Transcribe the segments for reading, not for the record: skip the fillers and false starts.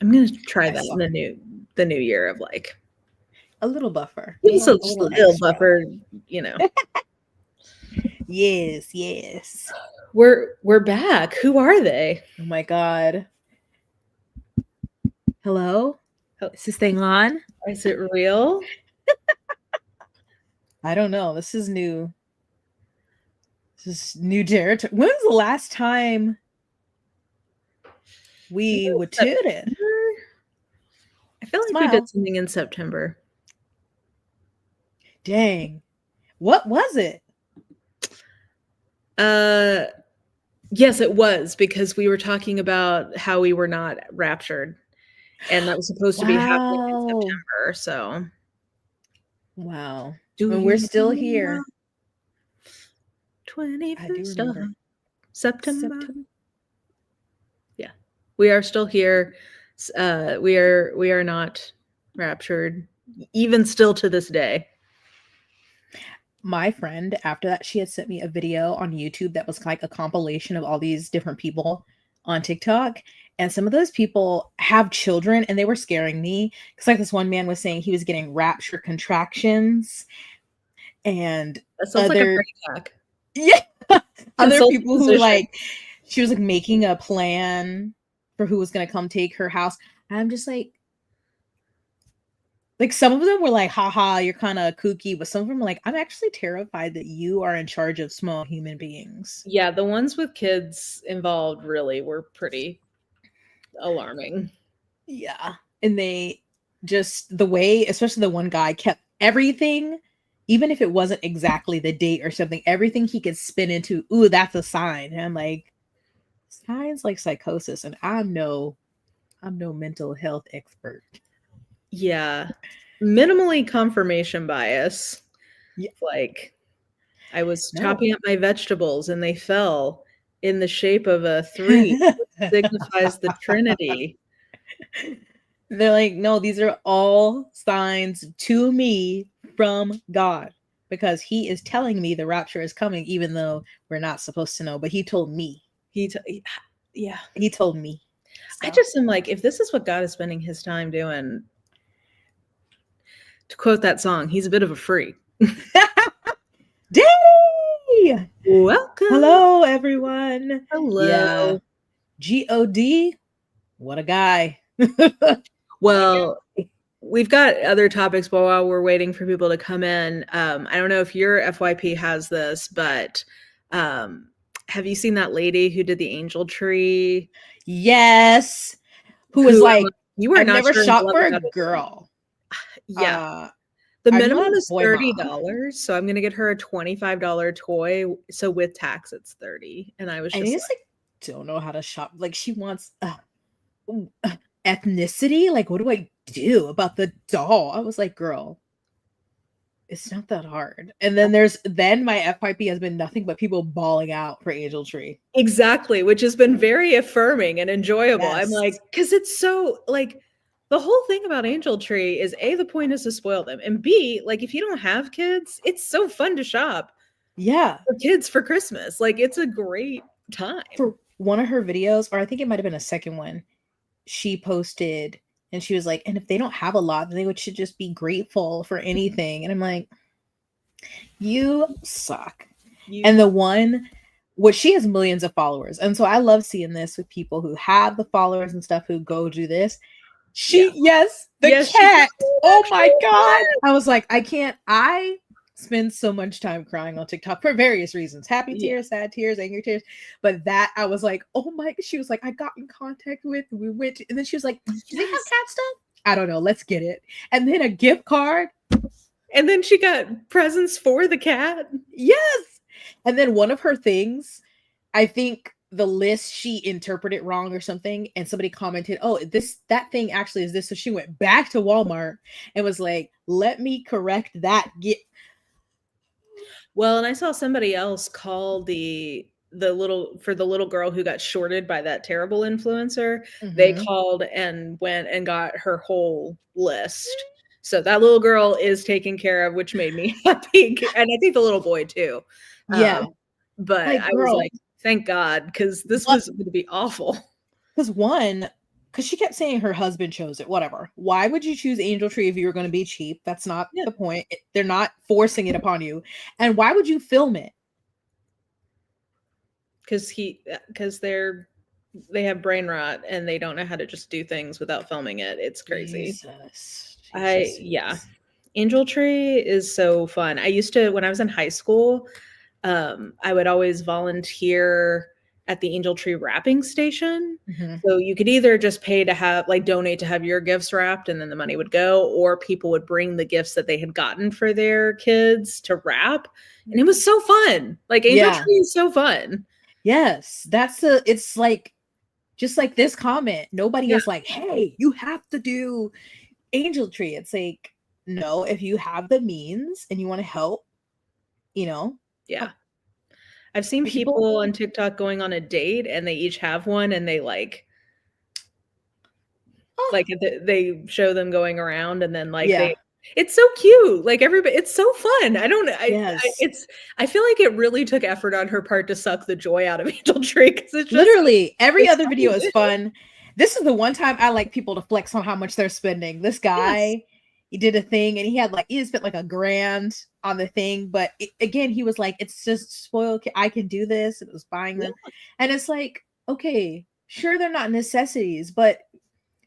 I'm gonna try that in the new year of like a little buffer. just a Little little extra. buffer, you know. Yes. We're back. Who are they? Oh my God. Hello? Is this thing on? Is it real? I don't know. This is new. This is new territory. When was the last time we would tune it? I feel like we did something in September. Dang. What was it? Yes, it was, because we were talking about how we were not raptured. And that was supposed to be happening in September, so. Wow. And we're still here. 21st of September. Yeah. We are still here. We are not raptured, even still to this day. My friend, after that, she had sent me a video on YouTube that was like a compilation of all these different people on TikTok. And some of those people have children, and they were scaring me. Because like this one man was saying he was getting rapture contractions. And that sounds like a heart attack. Yeah. Other people who like, she was like making a plan for who was going to come take her house. And I'm just like some of them were like, haha, you're kind of kooky. But some of them were like, I'm actually terrified that you are in charge of small human beings. Yeah, the ones with kids involved really were pretty alarming. Yeah. And they just, the way, especially the one guy kept everything, even if it wasn't exactly the date or something, everything he could spin into, ooh, that's a sign. And I'm like, signs like psychosis. And I'm no mental health expert. Yeah. Minimally confirmation bias. Yeah. Like, I was chopping up my vegetables and they fell in the shape of a 3, which signifies the Trinity. They're like, no, these are all signs to me from God, because he is telling me the rapture is coming, even though we're not supposed to know. But he told me. He told me. So. I just am like, if this is what God is spending his time doing, to quote that song, he's a bit of a freak. Daddy! Welcome. Hello, everyone. Hello. Yeah. God. What a guy. Well, we've got other topics, but while we're waiting for people to come in, I don't know if your FYP has this, but have you seen that lady who did the angel tree? Yes. Who was like, you were not never shot for a girl. Yeah. The minimum is $30, so I'm gonna get her a $25 toy. So with tax, it's $30. And I was just like, don't know how to shop. Like, she wants ethnicity. Like, what do I do about the doll? I was like, girl, it's not that hard. And then my FYP has been nothing but people bawling out for Angel Tree. Exactly, which has been very affirming and enjoyable. Yes. I'm like, because it's so like, the whole thing about Angel Tree is A, the point is to spoil them, and B, like, if you don't have kids, it's so fun to shop. Yeah. For kids for Christmas. Like, it's a great time. For one of her videos, or I think it might have been a second one, she posted and she was like, and if they don't have a lot, then they should just be grateful for anything. And I'm like, you suck. And the one, she has millions of followers. And so I love seeing this with people who have the followers and stuff who go do this. The cat. Oh my God. I was like, I spend so much time crying on TikTok for various reasons. Happy tears, sad tears, angry tears. But that, I was like, oh my, she was like, I got in contact with, we went to, and then she was like, do they have cat stuff? I don't know, let's get it. And then a gift card. And then she got presents for the cat. Yes. And then one of her things, I think the list, she interpreted wrong or something, and somebody commented, oh, that thing actually is this. So she went back to Walmart and was like, let me correct that. Well, and I saw somebody else call the little girl who got shorted by that terrible influencer. Mm-hmm. They called and went and got her whole list. So that little girl is taken care of, which made me happy. And I think the little boy too. Yeah. But I was like, thank God, because this was going to be awful. Because one, because she kept saying her husband chose it. Whatever. Why would you choose Angel Tree if you were going to be cheap? That's not Yeah. the point. They're not forcing it upon you. And why would you film it? Because they have brain rot and they don't know how to just do things without filming it. It's crazy. Yeah. Angel Tree is so fun. I used to, when I was in high school, I would always volunteer at the Angel Tree wrapping station. Mm-hmm. So you could either just pay to have, like, donate to have your gifts wrapped and then the money would go, or people would bring the gifts that they had gotten for their kids to wrap. And it was so fun. Like, Angel Tree is so fun. Yes. It's like, just like this comment, nobody is like, hey, you have to do Angel Tree. It's like, no, if you have the means and you want to help, you know. Yeah. I've seen people on TikTok going on a date and they each have one and they like they show them going around and then it's so cute. Like everybody, it's so fun. I feel like it really took effort on her part to suck the joy out of Angel Tree because it's just literally every other video is fun. This is the one time I like people to flex on how much they're spending. This guy, he did a thing and he had spent like $1,000 on the thing, but again, he was like, it's just spoiled. I can do this. And it was buying them. And it's like, okay, sure, they're not necessities, but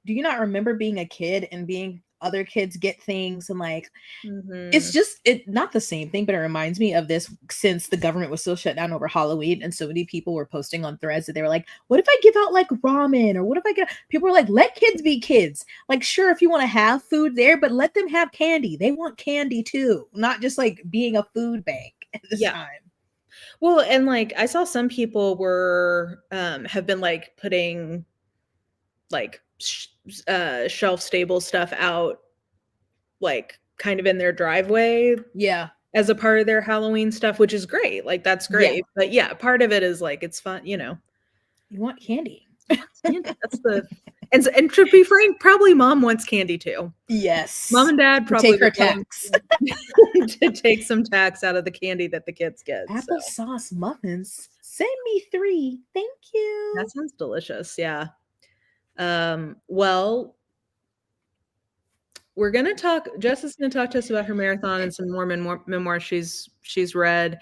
do you not remember being a kid and being other kids get things and like it's just not the same thing, but it reminds me of this since the government was still shut down over Halloween and so many people were posting on threads that they were like, what if I give out like ramen, or what if I get people were like, let kids be kids. Like, sure, if you want to have food there, but let them have candy. They want candy too, not just like being a food bank at this time. Well, and like I saw some people were have been like putting like shelf stable stuff out like kind of in their driveway as a part of their Halloween stuff, which is great. Like that's great. But yeah, part of it is like it's fun, you want candy. That's the and to be frank, probably mom wants candy too. Yes, mom and dad probably take her tax to take some tax out of the candy that the kids get. Applesauce muffins, send me 3, thank you. That sounds delicious. Yeah. Well, we're gonna talk. Jess is gonna talk to us about her marathon and some Mormon memoirs she's read.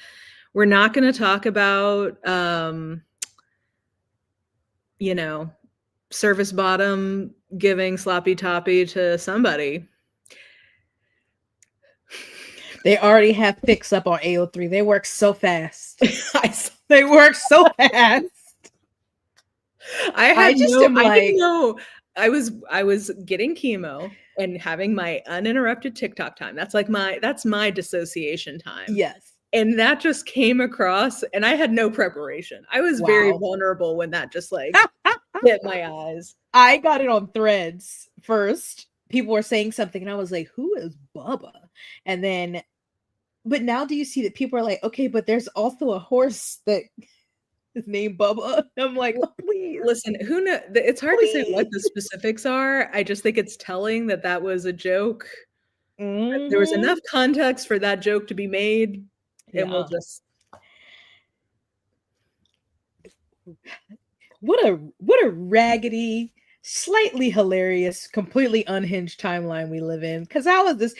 We're not gonna talk about service bottom giving sloppy toppy to somebody. They already have fix up on AO3. They work so fast. They work so fast. I didn't know. I was getting chemo and having my uninterrupted TikTok time. That's my dissociation time. Yes. And that just came across and I had no preparation. I was very vulnerable when that just like hit my eyes. I got it on threads first. People were saying something and I was like, who is Bubba? And then, but now do you see that people are like, okay, but there's also a horse that is named Bubba. I'm like, oh, please. Listen, who knows? It's hard to say what the specifics are. I just think it's telling that was a joke. There was enough context for that joke to be made. And we'll just what a raggedy, slightly hilarious, completely unhinged timeline we live in. Because how is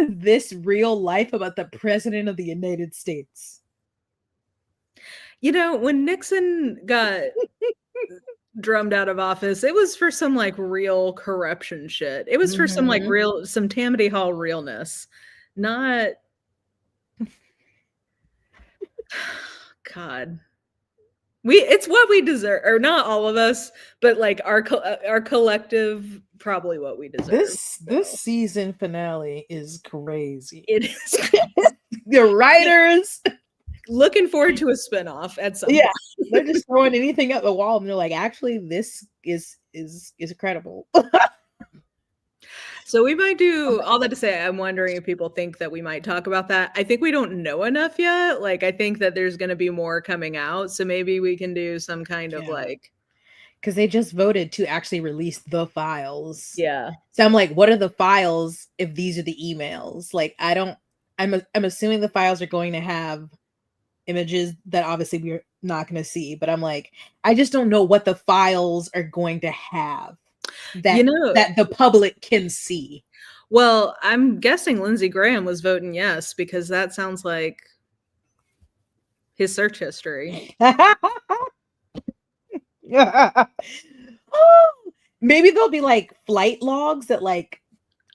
this real life about the president of the United States? When Nixon got drummed out of office, it was for some like real corruption shit. It was for some like some Tammany Hall realness, not God. It's what we deserve, or not all of us, but like our collective, probably what we deserve. This season finale is crazy. It is crazy. The writers looking forward to a spinoff at some point. They're just throwing anything at the wall and they're like, actually, this is incredible. So we might do all that to say, I'm wondering if people think that we might talk about that. I think we don't know enough yet. Like, I think that there's going to be more coming out. So maybe we can do some kind of like. Because they just voted to actually release the files. Yeah. So I'm like, what are the files if these are the emails? Like, I'm assuming the files are going to have images that obviously we're not going to see. But I'm like, I just don't know what the files are going to have. You that know, that the public can see. well, I'm guessing Lindsey Graham was voting yes because that sounds like his search history. Maybe there'll be like flight logs that like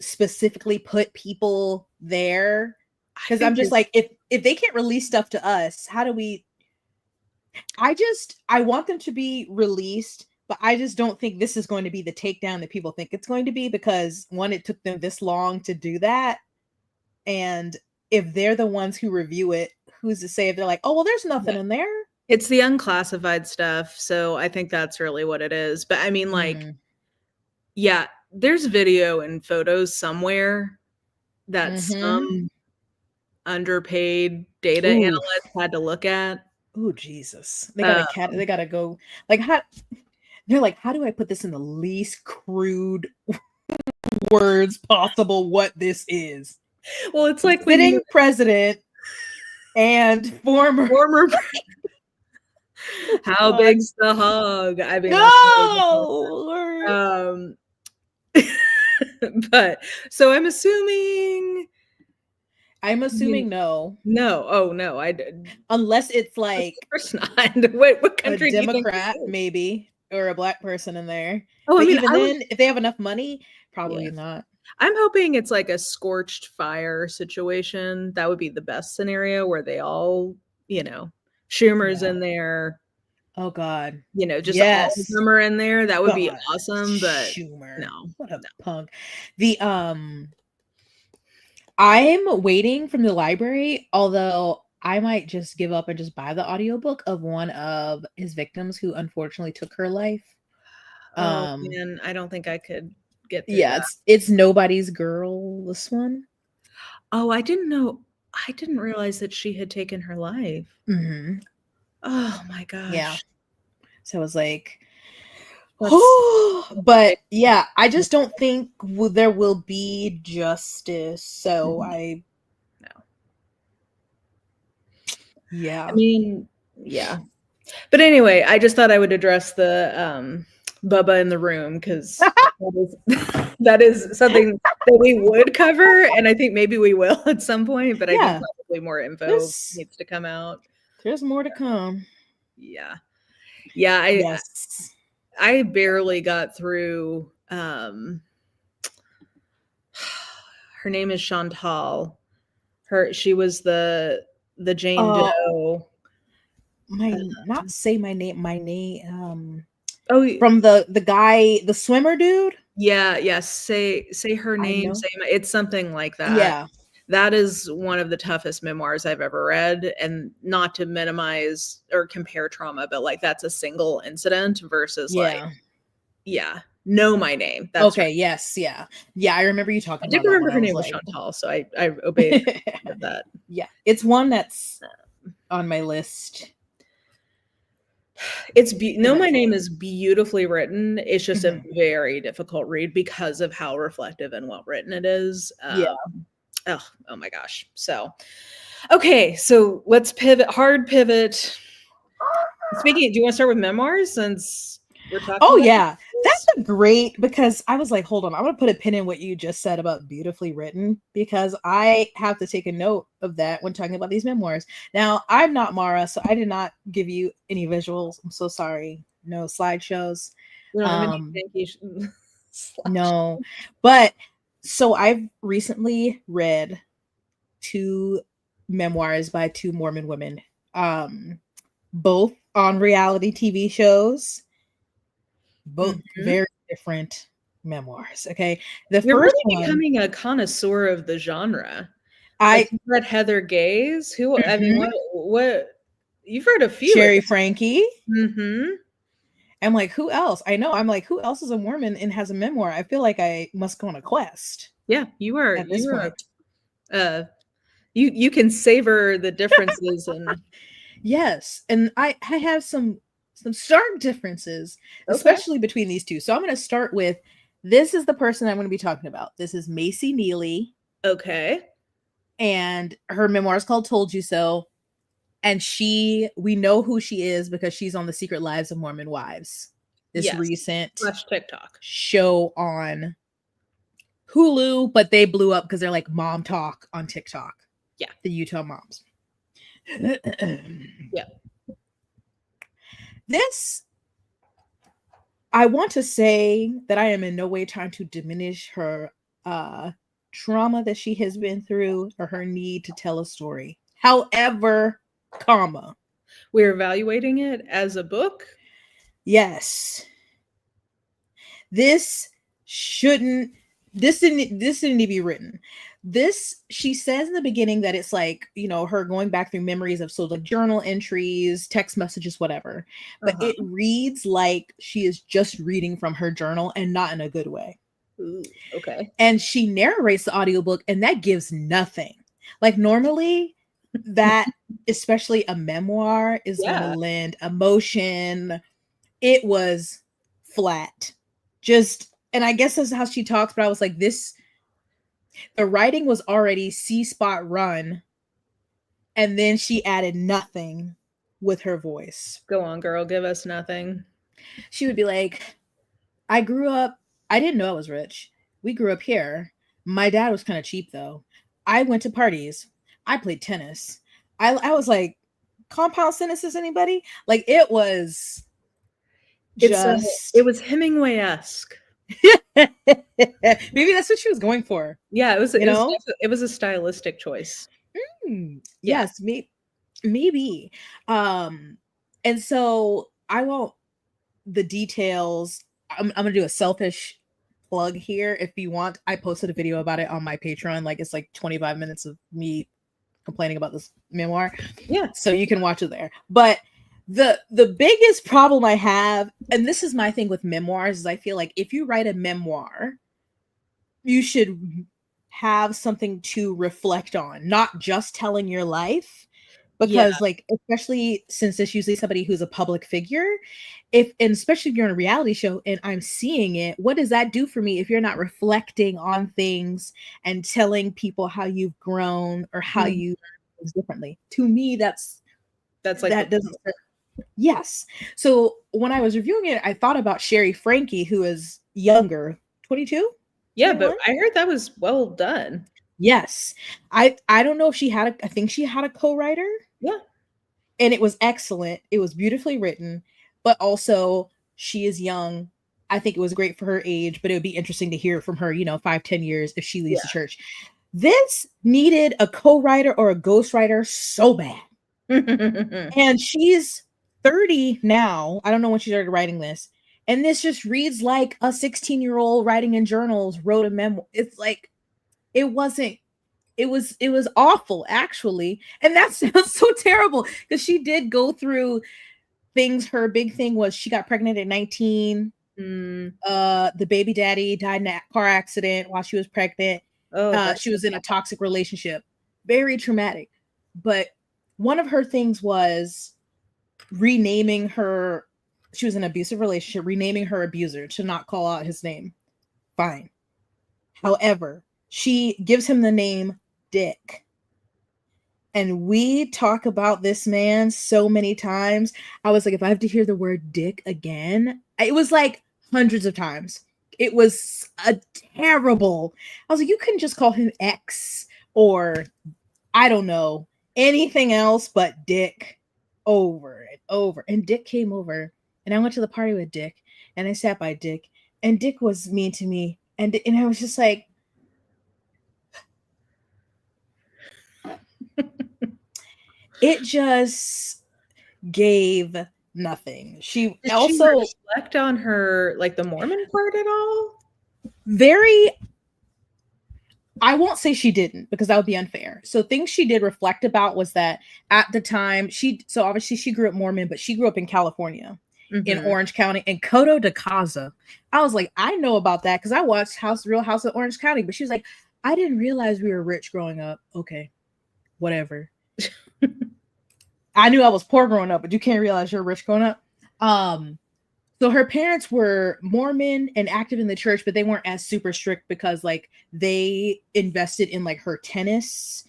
specifically put people there. I Because I'm think just his like, if they can't release stuff to us, how do we? I want them to be released, but I just don't think this is going to be the takedown that people think it's going to be, because one, it took them this long to do that. And if they're the ones who review it, who's to say if they're like, oh, well, there's nothing yeah. in there? It's the unclassified stuff, so I think that's really what it is. But I mean, like, yeah, there's video and photos somewhere that Mm-hmm. some underpaid data Ooh, analyst had to look at. ooh, Jesus! Uh, They gotta go. Like, how? They're like, how do I put this in the least crude words possible? What this is? well, it's like when Sitting you president and former. former how big's the hug? I mean, that's No. um but so I'm I mean, assuming no, no. Oh no, I did. unless it's Of like course not. What a country do you think this Democrat, is? maybe, or a black person in there. Oh, I But mean, even I would then, if they have enough money, yeah. probably not. I'm hoping it's like a scorched fire situation. That would be the best scenario where they all, you know, Schumer's Yeah. in there, Oh God. just all of Yes. them are in there. That would be God. awesome, but Schumer. no, What a no. punk. The I'm waiting from the library, although I might just give up and just buy the audiobook of one of his victims who unfortunately took her life. Oh Um man, I don't think I could get through yeah, that. it's Nobody's Girl, this one. Oh, I didn't know. I didn't realize that she had taken her life. Mhm. Oh my Yeah. gosh. So I was like, That's but yeah, I just don't think there will be justice. So I, no. I yeah. mean, yeah. But anyway, I just thought I would address the Bubba in the room because that is something that we would cover, and I think maybe we will at some point. But I think Yeah, probably more info there's needs to come out. there's more to come. Yeah, yeah. Yes. I barely got through. Her name is Chantal. She was the Jane Uh, Doe. my not say my name. Oh From the guy, the swimmer dude. yeah, yes. Say her I name. know. It's something like that. Yeah, That is one of the toughest memoirs I've ever read, and not to minimize or compare trauma, but like that's a single incident versus like, yeah. yeah, know my name. That's right. Okay. Yes. Yeah. Yeah. I remember you I talking did about that remember one. her I was name was like, Chantal, so I obeyed her with that. yeah, it's one that's on my list. Know Because I My feel Name like, is beautifully written. It's just a mhm. very difficult read because of how reflective and well written it is. Yeah. Oh my gosh. So, okay, so let's pivot. Hard pivot. Speaking, do you want to start with memoirs since we're talking Oh about yeah, that's this? a great, because I was like, hold on, I'm gonna put a pin in what you just said about beautifully written, because I have to take a note of that when talking about these memoirs. Now, I'm not Mara, so I did not give you any visuals. I'm so sorry. No slideshows. We don't have any Um, thank you. no, but so I've recently read two memoirs by two Mormon women, both on reality TV shows, both Mhm. very different memoirs. Okay. The You're first really one, becoming a connoisseur of the genre. Like I you've read Heather Gay's. Who? I mean, mhm, what? You've read a few of Sherry them. Frankie. Mm-hmm. I'm like, who else? I know. I'm like, who else is a Mormon and has a memoir? I feel like I must go on a quest Yeah, you are. at this You are. point. You can savor the differences and Yes. And I have some stark differences, okay. especially between these two. So I'm gonna start with, this is the person I'm gonna be talking about. This is Macy Neely, Okay. and her memoir is called Told You So. And we know who she is because she's on the Secret Lives of Mormon Wives. this recent /TikTok show on Hulu, but they blew up because they're like mom talk on TikTok. Yeah. The Utah moms. Yeah. This, I want to say that I am in no way trying to diminish her trauma that she has been through or her need to tell a story. However, comma, we're evaluating it as a book. Yes. This didn't need to be written. This, she says in the beginning that it's like, you know, her going back through memories of so like journal entries, text messages, whatever. But it reads like she is just reading from her journal and not in a good way. Ooh, okay. And she narrates the audiobook and that gives nothing. Like normally that, especially a memoir, is going to lend emotion. It was flat. Just, and I guess that's how she talks, but I was like, this, the writing was already C-spot run, and then she added nothing with her voice. Go on, girl, give us nothing. She would be like, I didn't know I was rich. We grew up here. My dad was kind of cheap though. I went to parties. I played tennis. I was like, compound sentences, anybody? Like it was just, it was Hemingway-esque. Maybe that's what she was going for. Yeah, it was a stylistic choice. Yes, maybe. And so I won't the details. I'm gonna do a selfish plug here. If you want, I posted a video about it on my Patreon. Like it's like 25 minutes of me complaining about this memoir. Yeah, so you can watch it there. But the biggest problem I have, and this is my thing with memoirs, is I feel like if you write a memoir, you should have something to reflect on, not just telling your life. Because like, especially since it's usually somebody who's a public figure, and especially if you're on a reality show and I'm seeing it, what does that do for me if you're not reflecting on things and telling people how you've grown or how you things differently? To me, that's like that doesn't. Yes. So when I was reviewing it, I thought about Sherry Frankie, who is younger, 22. Yeah, 21? But I heard that was well done. Yes. I don't know if I think she had a co-writer. Yeah. And it was excellent. It was beautifully written, but also she is young. I think it was great for her age, but it would be interesting to hear from her, 5-10 years if she leaves the church. This needed a co-writer or a ghostwriter so bad. And she's 30 now. I don't know when she started writing this. And this just reads like a 16-year-old writing in journals wrote a memoir. It's like, it was awful, actually. And that sounds so terrible because she did go through things. Her big thing was she got pregnant at 19. The baby daddy died in a car accident while she was pregnant. She was in a toxic relationship. Very traumatic. But one of her things was renaming her. She was in an abusive relationship, renaming her abuser to not call out his name. Fine. However, she gives him the name Dick. And we talk about this man so many times. I was like, if I have to hear the word dick again, it was like hundreds of times. It was a terrible. I was like, you couldn't just call him X or I don't know, anything else but Dick over and over. And Dick came over and I went to the party with Dick and I sat by Dick and Dick was mean to me. And I was just like, it just gave nothing. Did also she reflect on her, like the Mormon part at all? I won't say she didn't because that would be unfair. So things she did reflect about was that at the time so obviously she grew up Mormon, but she grew up in California, in Orange County, in Coto de Caza. I was like, I know about that because I watched Real House of Orange County, but she was like, I didn't realize we were rich growing up. Okay, whatever. I knew I was poor growing up, but you can't realize you're rich growing up. So her parents were Mormon and active in the church, but they weren't as super strict because like they invested in like her tennis,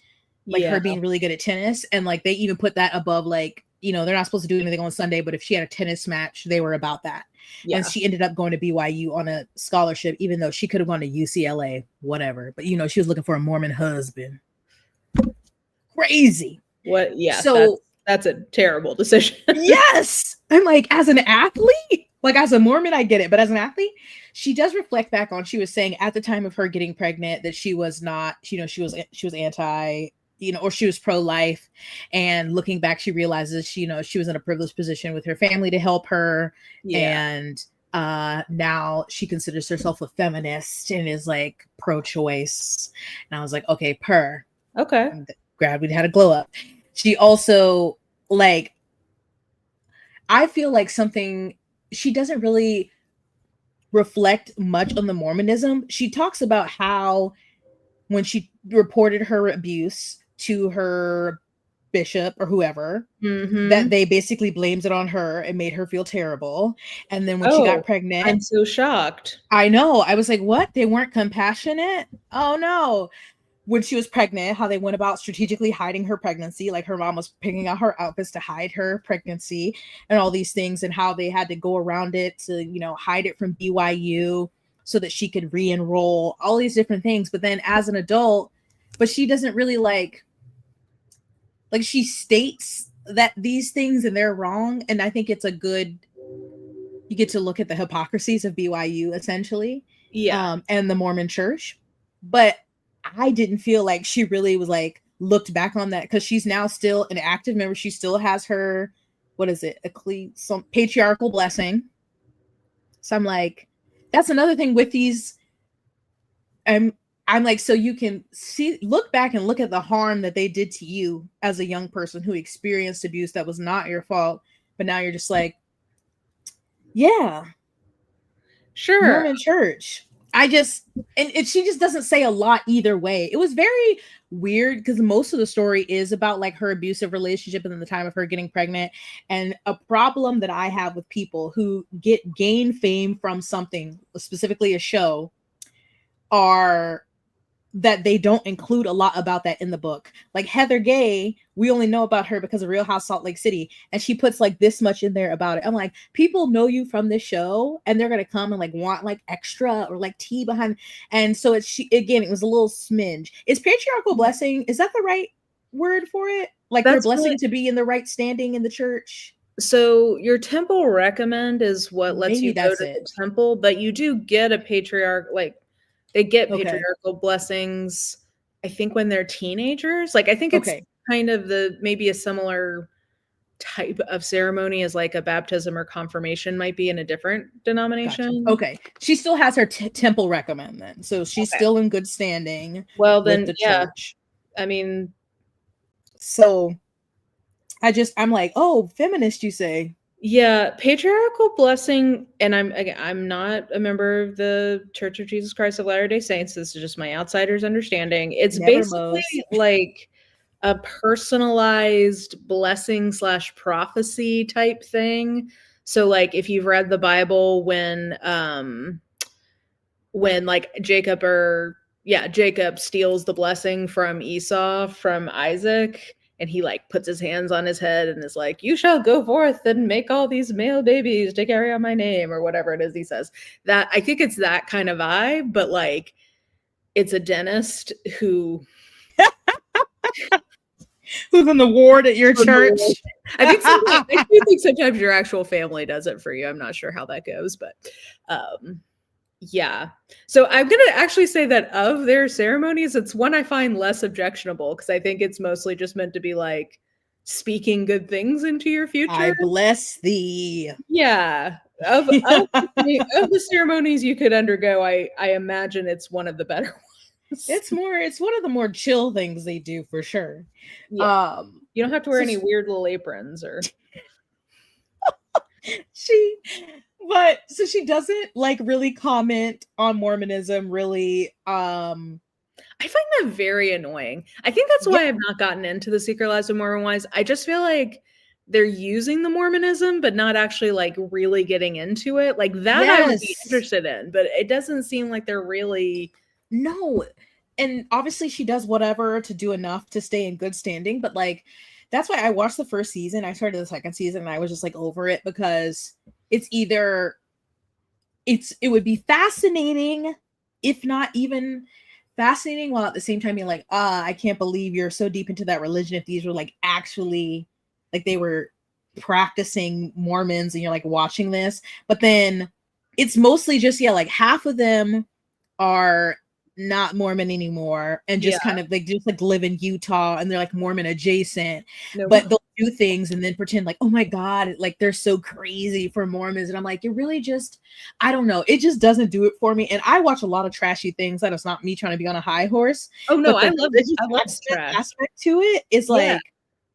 like her being really good at tennis. And like they even put that above like, they're not supposed to do anything on Sunday, but if she had a tennis match, they were about that. And Yeah. she ended up going to BYU on a scholarship, even though she could have gone to UCLA, whatever. But she was looking for a Mormon husband. Crazy. What? Yeah, So that's a terrible decision. yes, I'm like, as an athlete, like as a Mormon, I get it, but as an athlete, she does reflect back on. She was saying at the time of her getting pregnant that she was not, she was anti, or she was pro-life, and looking back, she realizes she was in a privileged position with her family to help her, and now she considers herself a feminist and is like pro-choice. And I was like, okay, okay. Glad we had a glow up. She also, like, I feel like she doesn't really reflect much on the Mormonism. She talks about how when she reported her abuse to her bishop or whoever, that they basically blamed it on her and made her feel terrible. And then when she got pregnant, I'm so shocked. I know. I was like, what? They weren't compassionate? Oh no. When she was pregnant, how they went about strategically hiding her pregnancy, like her mom was picking out her outfits to hide her pregnancy and all these things, and how they had to go around it to, hide it from BYU so that she could re-enroll, all these different things. But then as an adult, but she doesn't really like she states that these things and they're wrong. And I think it's you get to look at the hypocrisies of BYU essentially. Yeah. And the Mormon church. But I didn't feel like she really was like looked back on that, because she's now still an active member. She still has her, what is it? Some patriarchal blessing. So I'm like, that's another thing with these. I'm like, so you can look back and look at the harm that they did to you as a young person who experienced abuse that was not your fault. But now you're just like, yeah, sure. Mormon church. And she just doesn't say a lot either way. It was very weird because most of the story is about like her abusive relationship and then the time of her getting pregnant. And a problem that I have with people who gain fame from something, specifically a show, are that they don't include a lot about that in the book. Like Heather Gay, we only know about her because of Real House Salt Lake City, and she puts like this much in there about it. I'm like, people know you from this show, and they're gonna come and like want like extra or like tea behind. And so it was a little smidge. Is patriarchal blessing, is that the right word for it? Like their blessing to be in the right standing in the church? So your temple recommend is what lets you go to the temple, but you do get a patriarch, like they get patriarchal blessings, I think, when they're teenagers. Like, I think it's kind of maybe a similar type of ceremony as like a baptism or confirmation might be in a different denomination. Gotcha. Okay. She still has her temple recommend then. So she's still in good standing. Well, then, church. I mean. So I'm like, oh, feminist, you say? Yeah, patriarchal blessing, and I'm not a member of the Church of Jesus Christ of Latter-day Saints. This is just my outsider's understanding. It's basically like a personalized blessing / prophecy type thing. So like if you've read the Bible, when like Jacob steals the blessing from Esau from Isaac, and he like puts his hands on his head and is like, you shall go forth and make all these male babies to carry on my name, or whatever it is he says. That, I think it's that kind of vibe, but like it's a dentist who's in the ward at your church. I do think sometimes your actual family does it for you. I'm not sure how that goes, but yeah. So I'm going to actually say that of their ceremonies, it's one I find less objectionable, because I think it's mostly just meant to be like speaking good things into your future. I bless thee. Yeah. Of the ceremonies you could undergo, I imagine it's one of the better ones. It's one of the more chill things they do for sure. Yeah. You don't have to wear any weird little aprons or. So she doesn't like really comment on Mormonism really. I find that very annoying. I think that's why I've not gotten into the Secret Lives of Mormon Wives. I just feel like they're using the Mormonism, but not actually like really getting into it. Like that I would be interested in, but it doesn't seem like they're really. No. And obviously she does whatever to do enough to stay in good standing, but like that's why I watched the first season. I started the second season and I was just like over it, because it's either it would be fascinating, if not even fascinating, while at the same time being like, I can't believe you're so deep into that religion, if these were like actually like they were practicing Mormons and you're like watching this. But then it's mostly just, yeah, like half of them are not Mormon anymore and Yeah. just kind of like just like live in Utah and they're like Mormon adjacent, No. but they'll do things and then pretend like, oh my God, like they're so crazy for Mormons. And I'm like, you're really just, I don't know. It just doesn't do it for me. And I watch a lot of trashy things. That is not me trying to be on a high horse, Oh no, but I the love religious I love trash. aspect to it is Yeah. like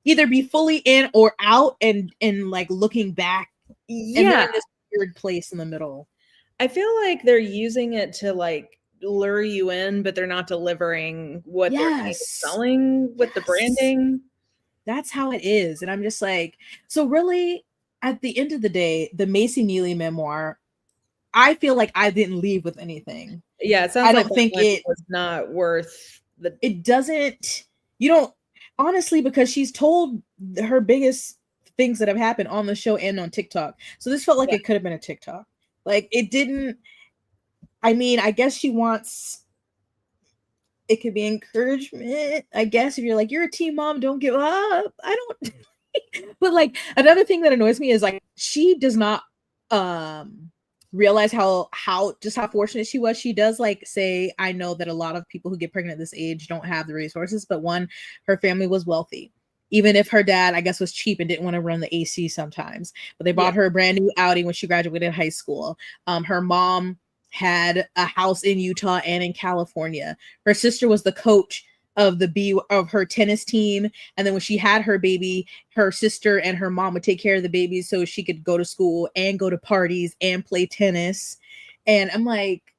either be fully in or out, and like looking back, and they're Yeah. in this weird place in the middle. I feel like they're using it to like lure you in, but they're not delivering what they're kind of Yes. selling with the Yes. branding. That's how it is. And I'm just like, so really, at the end of the day, the Macy Neely memoir, I feel like I didn't leave with anything. Yeah, it sounds I like don't that think one was not worth the it doesn't, you don't, honestly, because she's told her biggest things that have happened on the show and on TikTok. So this felt like yeah. it could have been a TikTok. Like it didn't, I mean, I guess she wants, it could be encouragement. I guess if you're like, you're a teen mom, don't give up. I don't, but like another thing that annoys me is like she does not realize how just how fortunate she was. She does like say, I know that a lot of people who get pregnant at this age don't have the resources, but one, her family was wealthy. Even if her dad, I guess, was cheap and didn't want to run the AC sometimes, but they bought her a brand new Audi when she graduated high school. Her mom had a house in Utah and in California. Her sister was the coach of her tennis team, and then when she had her baby, her sister and her mom would take care of the baby so she could go to school and go to parties and play tennis. And I'm like,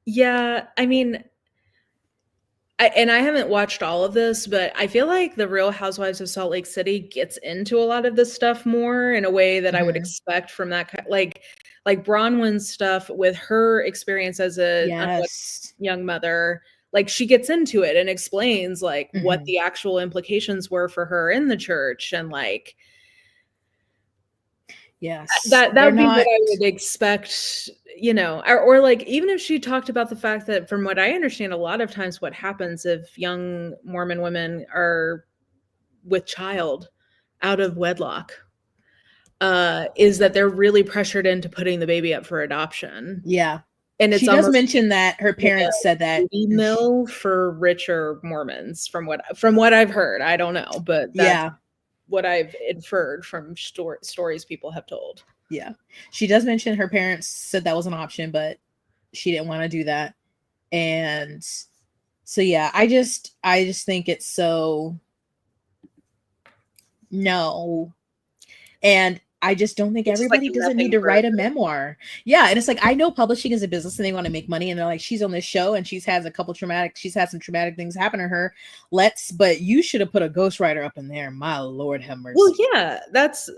yeah, I mean, I haven't watched all of this, but I feel like the Real Housewives of Salt Lake City gets into a lot of this stuff more in a way that I would expect from that like Bronwyn's stuff with her experience as a unwed yes, young mother. Like she gets into it and explains like what the actual implications were for her in the church, and like yes, that they're would be what not. I would expect, or like even if she talked about the fact that from what I understand, a lot of times what happens if young Mormon women are with child out of wedlock, is that they're really pressured into putting the baby up for adoption. Yeah, And it's she does almost mention that her like parents said a that. baby mill for richer Mormons, from what I've heard. I don't know, but that's Yeah, what I've inferred from stories people have told. yeah, she does mention her parents said that was an option, but she didn't want to do that. And so yeah, I just think it's so no. And I just don't think It's just like everybody doesn't nothing need to write a forever. memoir. Yeah, and it's like I know publishing is a business and they want to make money, and they're like, she's on this show and she's had some traumatic things happen to her. But you should have put a ghostwriter up in there. My Lord have mercy. Well, yeah, that's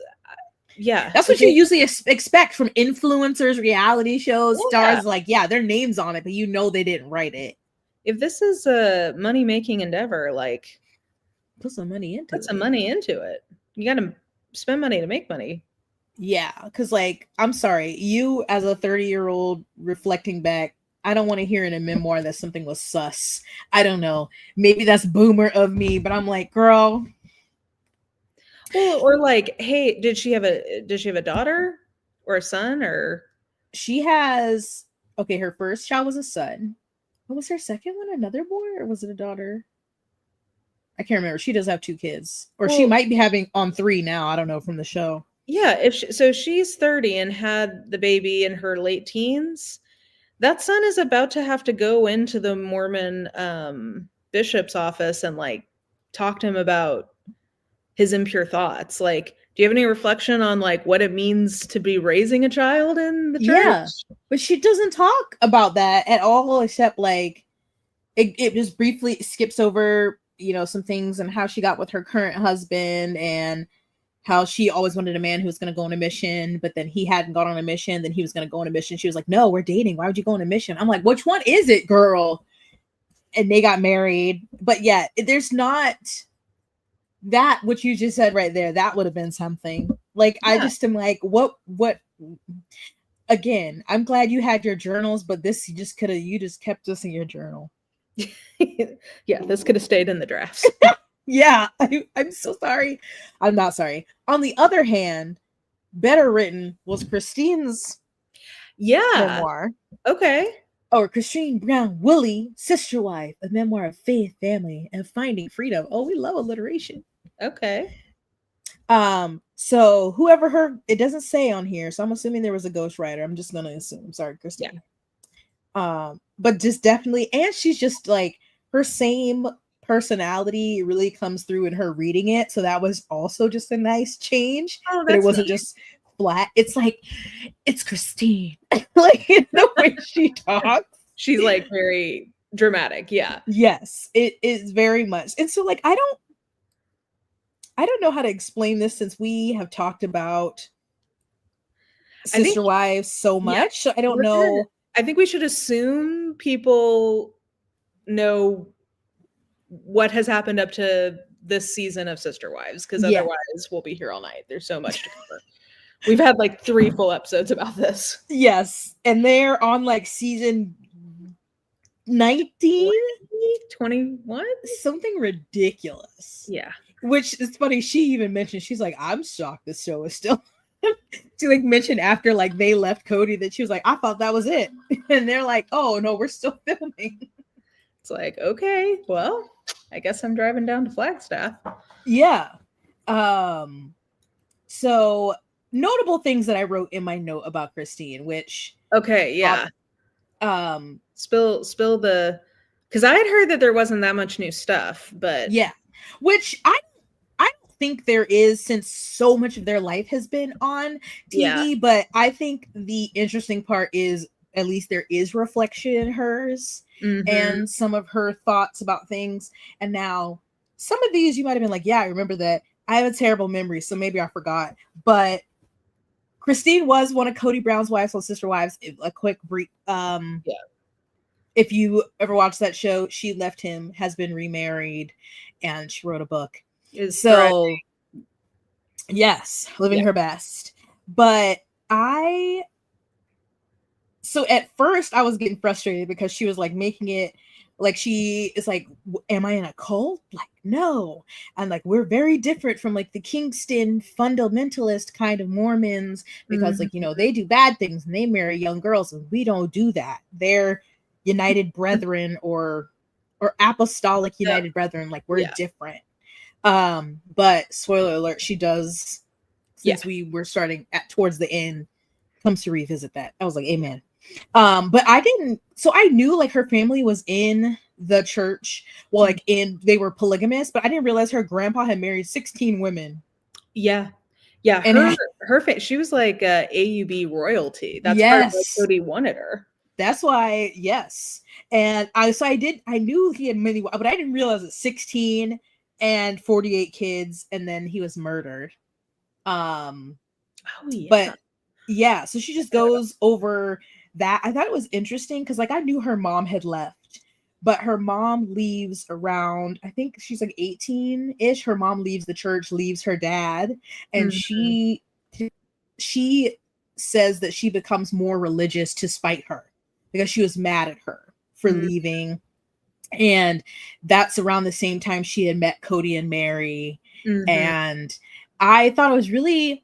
What you usually expect from influencers, reality shows, yeah. stars. Like, yeah, their names on it, but you know they didn't write it. If this is a money-making endeavor, like Put some money into put some it. money into it. You got to spend money to make money. Yeah, because like, I'm sorry, you as a 30-year-old reflecting back, I don't want to hear in a memoir that something was sus. I don't know. Maybe that's boomer of me, but I'm like, girl. Well, or like, hey, did she have a daughter or a son, or She has, okay, her first child was a son. What was her second one? Another boy, or was it a daughter? I can't remember. She does have 2 kids, or she might be having on 3 now. I don't know from the show. Yeah, so she's 30 and had the baby in her late teens. That son is about to have to go into the Mormon bishop's office and like talk to him about his impure thoughts. Like, do you have any reflection on like what it means to be raising a child in the church? Yeah, but she doesn't talk about that at all, except like it just briefly skips over, some things and how she got with her current husband and how she always wanted a man who was going to go on a mission, but then he hadn't gone on a mission. Then he was going to go on a mission. She was like, no, we're dating. Why would you go on a mission? I'm like, which one is it, girl? And they got married. But yeah, there's not that what you just said right there, that would have been something. Like, I Yeah. just am like, what again, I'm glad you had your journals, but this you just kept this in your journal. Yeah, this could have stayed in the drafts. Yeah, I'm so sorry. I'm not sorry. On the other hand, better written was Christine's Yeah. memoir. Okay. Or Christine Brown Woolley, Sister Wife, a memoir of faith, family, and finding freedom. Oh, we love alliteration. Okay. So whoever her, it doesn't say on here, so I'm assuming there was a ghostwriter. I'm just gonna assume. Sorry, Yeah. Christine. But just definitely, and she's just like her same personality really comes through in her reading it. So that was also just a nice change. Oh, That it that's wasn't neat. just flat. It's like it's Christine. Like in the way she talks. She's like very dramatic. Yeah. Yes, it is very much. And so like I don't know how to explain this since we have talked about I think, Sister Wives so yeah, much. So I don't we're gonna, know. I think we should assume people know what has happened up to this season of Sister Wives, because Yeah. otherwise we'll be here all night. There's so much to cover. We've had like 3 full episodes about this. Yes. And they're on like season 19, 21? something ridiculous. Yeah. Which is funny. She even mentioned, she's like, I'm shocked this show is still. She like mentioned after like they left Cody that she was like, I thought that was it. And they're like, oh no, we're still filming. It's like, okay, well, I guess I'm driving down to Flagstaff. Yeah. So notable things that I wrote in my note about Christine, which Okay, yeah. Spill the, because I had heard that there wasn't that much new stuff, but yeah, which I don't think there is, since so much of their life has been on TV. yeah. But I think the interesting part is at least there is reflection in hers and some of her thoughts about things. And now some of these you might have been like, yeah, I remember that. I have a terrible memory, so maybe I forgot. But Christine was one of Cody Brown's wives on Sister Wives. A quick brief. Yeah. If you ever watched that show, she left him, has been remarried, and she wrote a book. Is so thriving. Yes, living her best. But so at first I was getting frustrated because she was like making it like she is like, am I in a cult? Like, no. And like, we're very different from like the Kingston fundamentalist kind of Mormons, because like, you know, they do bad things and they marry young girls, and we don't do that. They're United Brethren or apostolic United Brethren. Like, we're different. But spoiler alert, she does, since we were starting at towards the end, comes to revisit that. I was like, amen. But I didn't, so I knew like her family was in the church, well, like they were polygamous, but I didn't realize her grandpa had married 16 women. Yeah. She was like AUB royalty. That's part of why Cody wanted her. That's why, yes. And I knew he had many, but I didn't realize it 16 and 48 kids, and then he was murdered. But yeah, so she just goes over that. I thought it was interesting because like I knew her mom had left, but her mom leaves around, I think she's like 18-ish. Her mom leaves the church, leaves her dad, and she says that she becomes more religious to spite her because she was mad at her for leaving. And that's around the same time she had met Cody and Mary. And I thought it was really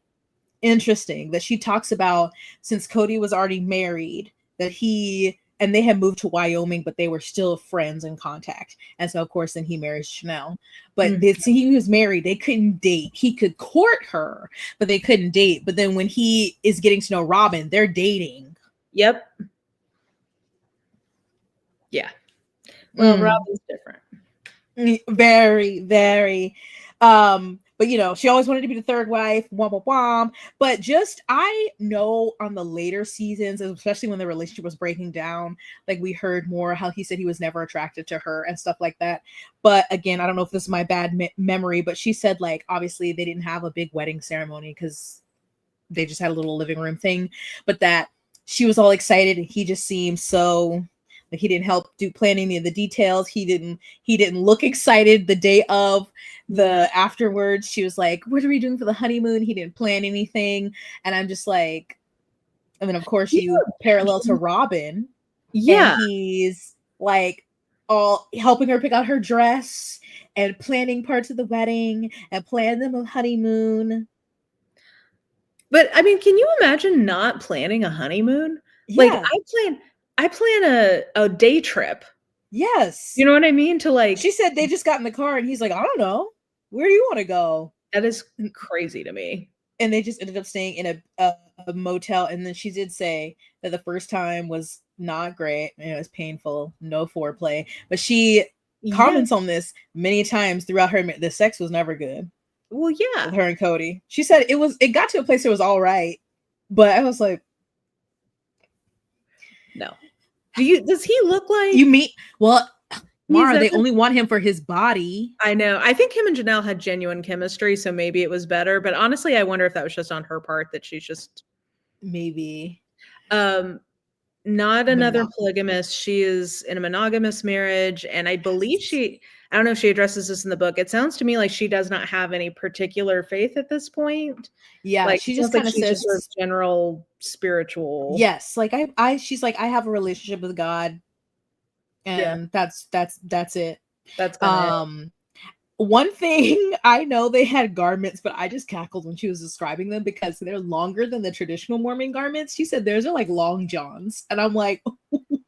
interesting that she talks about, since Cody was already married, that they had moved to Wyoming, but they were still friends in contact. And so of course then he marries Chanel. But he was married, they couldn't date. He could court her, but they couldn't date. But then when he is getting to know Robin, they're dating. Yep. Yeah. Well, Robin's different. Very, very. But you know, she always wanted to be the third wife, womp womp womp. But just, I know on the later seasons, especially when the relationship was breaking down, like we heard more how he said he was never attracted to her and stuff like that. But again, I don't know if this is my bad memory, but she said like obviously they didn't have a big wedding ceremony because they just had a little living room thing, but that she was all excited and he just seemed so Like he didn't help do plan any of the details. He didn't look excited the day of. Yeah. The afterwards, she was like, "What are we doing for the honeymoon?" He didn't plan anything, and I'm just like, and then of course Can you you parallel to imagine? Robin, and Yeah, he's like all helping her pick out her dress and planning parts of the wedding and plan them a honeymoon. but, I mean, can you imagine not planning a honeymoon? Like, Yeah. I plan a day trip, you Yes. know what I mean? To, She like said they just got in the car and he's like, I don't know. Where do you want to go? that is crazy to me. And they just ended up staying in a motel. And then she did say that the first time was not great. And it was painful, no foreplay. But she Yeah, comments on this many times throughout her. The sex was never good well, with yeah. her and Cody. She said it got to a place that was all right. But I was like, No. Does he look you like meet, well, he's Mara, they ever only want him for his body. I know. I think him and Janelle had genuine chemistry, so maybe it was better, but honestly, I wonder if that was just on her part that she's just, Maybe. um, not another Mono- polygamist. She is in a monogamous marriage, and I believe yes. I don't know if she addresses this in the book. It sounds to me like she does not have any particular faith at this point. Yeah, Like, she it just sounds like kind of she's just a says general spiritual. yes. Like I she's like, I have a relationship with God, Yeah, and that's it. that's kinda it. Um, one thing I know, they had garments, but I just cackled when she was describing them because they're longer than the traditional Mormon garments. She said theirs are like long johns, and I'm like,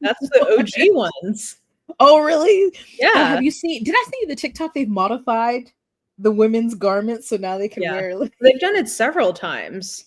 That's the OG ones. oh really? Oh, Yeah, have you seen? Did I send you the TikTok? They've modified the women's garments so now they can yeah. wear. They've done it several times,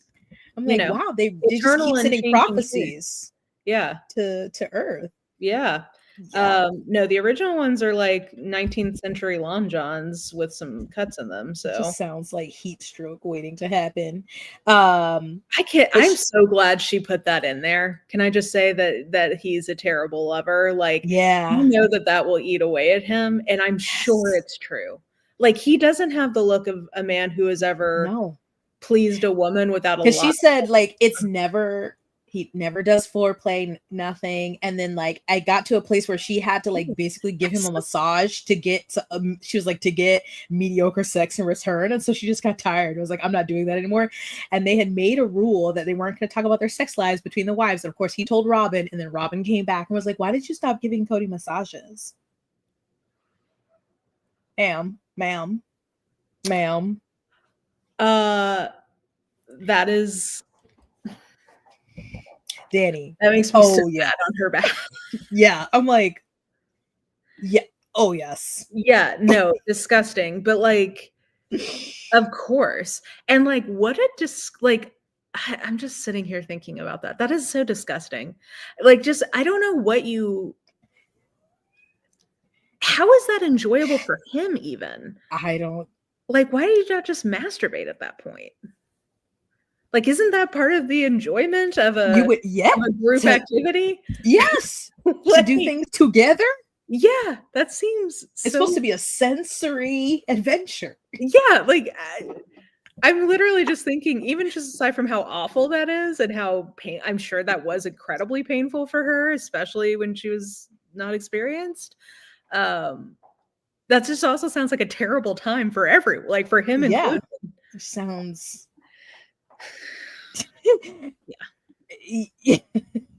I'm you like, know, wow, they just eternal keep and sending changing truth. prophecies Yeah. to Earth. Yeah. Yeah, No, the original ones are like 19th century long johns with some cuts in them, it so just sounds like heat stroke waiting to happen. I can't But I'm so glad she put that in there. Can I just say that he's a terrible lover? Like, yeah, you know that that will eat away at him, and I'm sure yes, it's true. Like, he doesn't have the look of a man who has ever no, pleased a woman without a because lot she of said like it's never he never does foreplay, nothing, and then like I got to a place where she had to like basically give him a massage to get to, she was like to get mediocre sex in return, and so she just got tired. It was like, I'm not doing that anymore, and they had made a rule that they weren't going to talk about their sex lives between the wives, and of course he told Robin, and then Robin came back and was like, why did you stop giving Cody massages? Ma'am, ma'am. uh that is Danny. that makes me so Oh bad yeah. on her behalf. Yeah. I'm like, yeah. Oh yes. Yeah, no, disgusting, but, like, of course, and, like, what a like, I'm just sitting here thinking about that. That is so disgusting. Like, just I don't know what you how is that enjoyable for him even? I don't Like, why did you not just masturbate at that point? Like, isn't that part of the enjoyment you would, yeah, of a group to activity? yes, to Like, do things together. yeah, that seems It's supposed to so be a sensory adventure. yeah, like, I'm literally just thinking, even just aside from how awful that is and how I'm sure that was incredibly painful for her, especially when she was not experienced. Um, that just also sounds like a terrible time for like for him Yeah. included. Sounds Yeah.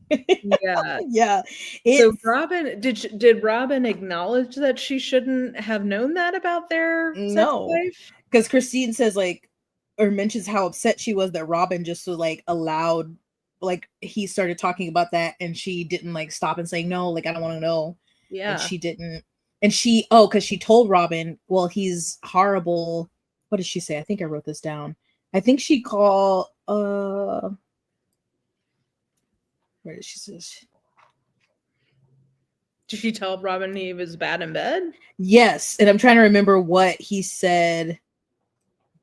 Yeah. yeah. So It's Robin, did Robin acknowledge that she shouldn't have known that about their sex no. life? Because Christine says like or mentions how upset she was that Robin just was like allowed like he started talking about that and she didn't like stop and say no, like I don't want to know. And Yeah. she didn't. And she oh, because she told Robin, well, he's horrible. What did she say? I think I wrote this down. I think she called where did she say? Did she tell Robin he was bad in bed? Yes, and I'm trying to remember what he said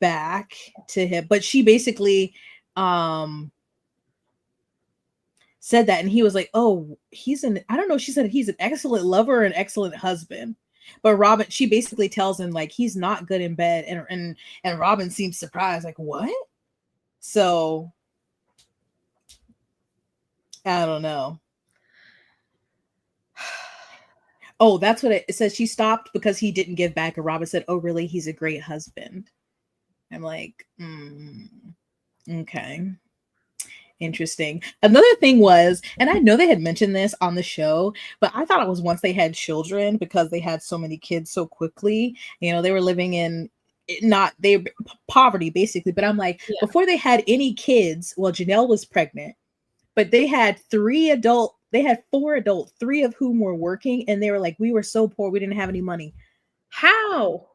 back to him, but she basically um said that and he was like, "Oh, he's an I don't know, she said he's an excellent lover and excellent husband." But Robin, she basically tells him like he's not good in bed and Robin seems surprised like, "What?" So, I don't know. Oh, that's what it says. She stopped because he didn't give back. And Robin said, "Oh, really? He's a great husband." I'm like, okay. Interesting. Another thing was, and I know they had mentioned this on the show, but I thought it was once they had children because they had so many kids so quickly. You know, they were living in not they poverty basically. But I'm like, Yeah. before they had any kids, well, Janelle was pregnant, but they had they had 4 adults, 3 of whom were working, and they were like, we were so poor, we didn't have any money. How?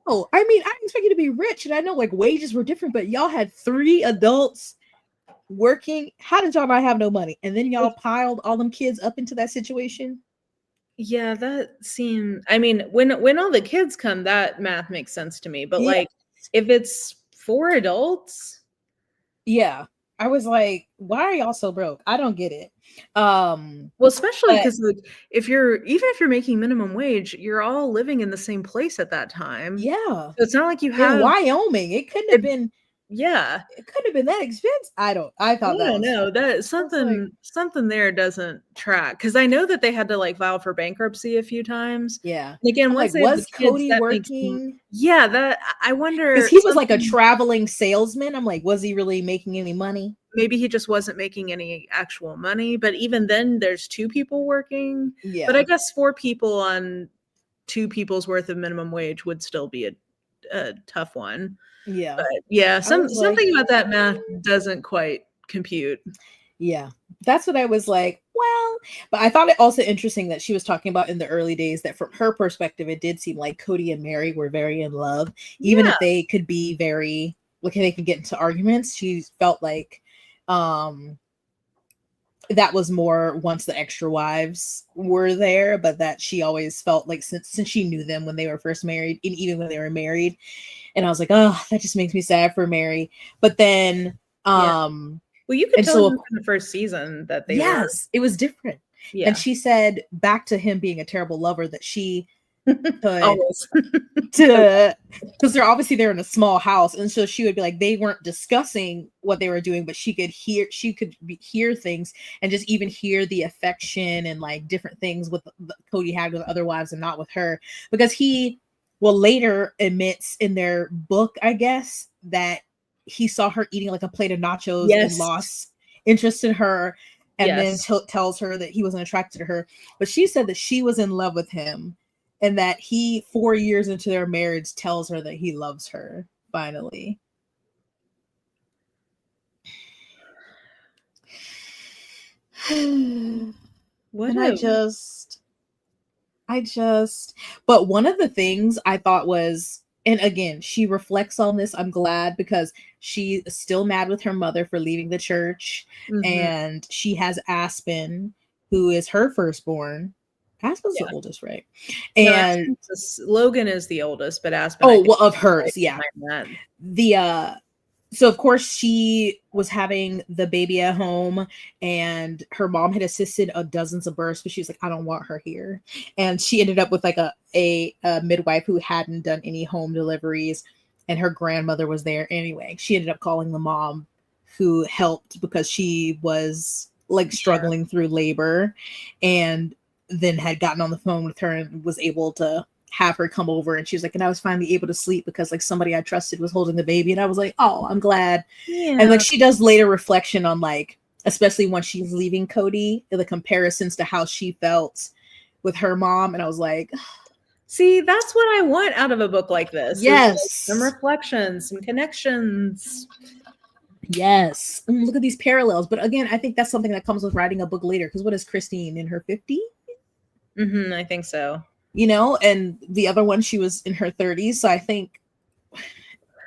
Oh, I mean, I expect you to be rich, and I know like wages were different, but y'all had 3 adults working. How did y'all not have no money? And then y'all piled all them kids up into that situation. Yeah, that seems, I mean, when all the kids come, that math makes sense to me. But Yeah, like if it's 4 adults, yeah. I was like, why are y'all so broke? I don't get it. well, especially But because like even if you're making minimum wage, you're all living in the same place at that time. yeah, So it's not like you in have Wyoming, it couldn't have it, been. yeah. It couldn't have been that expensive. I don't. I thought I that don't was. know, that I was like, something there doesn't track, because I know that they had to, like, file for bankruptcy a few times. yeah. And again, I'm once like, they have the was kids, Cody that makes working? yeah, that I Because wonder he was like a something, traveling salesman. I'm like, was he really making any money? maybe he just wasn't making any actual money, but even then, there's 2 people working. But I Yeah, guess 4 people on 2 people's worth of minimum wage would still be a tough one. yeah. But, yeah, I was like, something about that math doesn't quite compute. yeah, that's what I was like. Well, but I thought it also interesting that she was talking about in the early days that from her perspective, it did seem like Cody and Mary were very in love, even Yeah, if they could be very like they could get into arguments. She felt like um that was more once the extra wives were there, but that she always felt like since she knew them when they were first married and even when they were married. And I was like, oh, that just makes me sad for Mary. But then yeah. Well, you could and tell even so from the first season that they were, yes, it was different. And yeah. she said back to him being a terrible lover that she could Always. Co to because they're obviously they're in a small house, and so she would be like they weren't discussing what they were doing, but hear things and just even hear the affection and like different things with Cody had with other wives and not with her, because he will later admits in their book, I guess, that he saw her eating like a plate of nachos and Yes. lost interest in her, and then Yes. tells her that he wasn't attracted to her, but she said that she was in love with him and that he 4 years into their marriage tells her that he loves her finally. And What I a just I just but one of the things I thought was, and again, she reflects on this, I'm glad, because she's still mad with her mother for leaving the church, mhm. and she has Aspen, who is her firstborn. Aspen's the Yeah. oldest, right? No, And Aspen's Logan is the oldest, but Aspen, I oh, think, well, of is right hers, yeah. behind that. The so of course she was having the baby at home, and her mom had assisted a dozens of births, but she was like, I don't want her here. And she ended up with like a midwife who hadn't done any home deliveries, and her grandmother was there anyway. She ended up calling the mom who helped because she was like Yeah. struggling through labor, and then had gotten on the phone with her and was able to have her come over, and she was like, and I was finally able to sleep because like somebody I trusted was holding the baby, and I was like, oh, I'm glad. And like Yeah. she does later reflection on like, especially when she's leaving Cody, the comparisons to how she felt with her mom, and I was like, See, that's what I want out of a book like this, is, like, some yes, reflections, some connections. yes. Look at these parallels. But again, I think that's something that comes with writing a book later, because what is Christine in her 50s? Mhm, I think so. You know, and the other one, she was in her 30s. So I think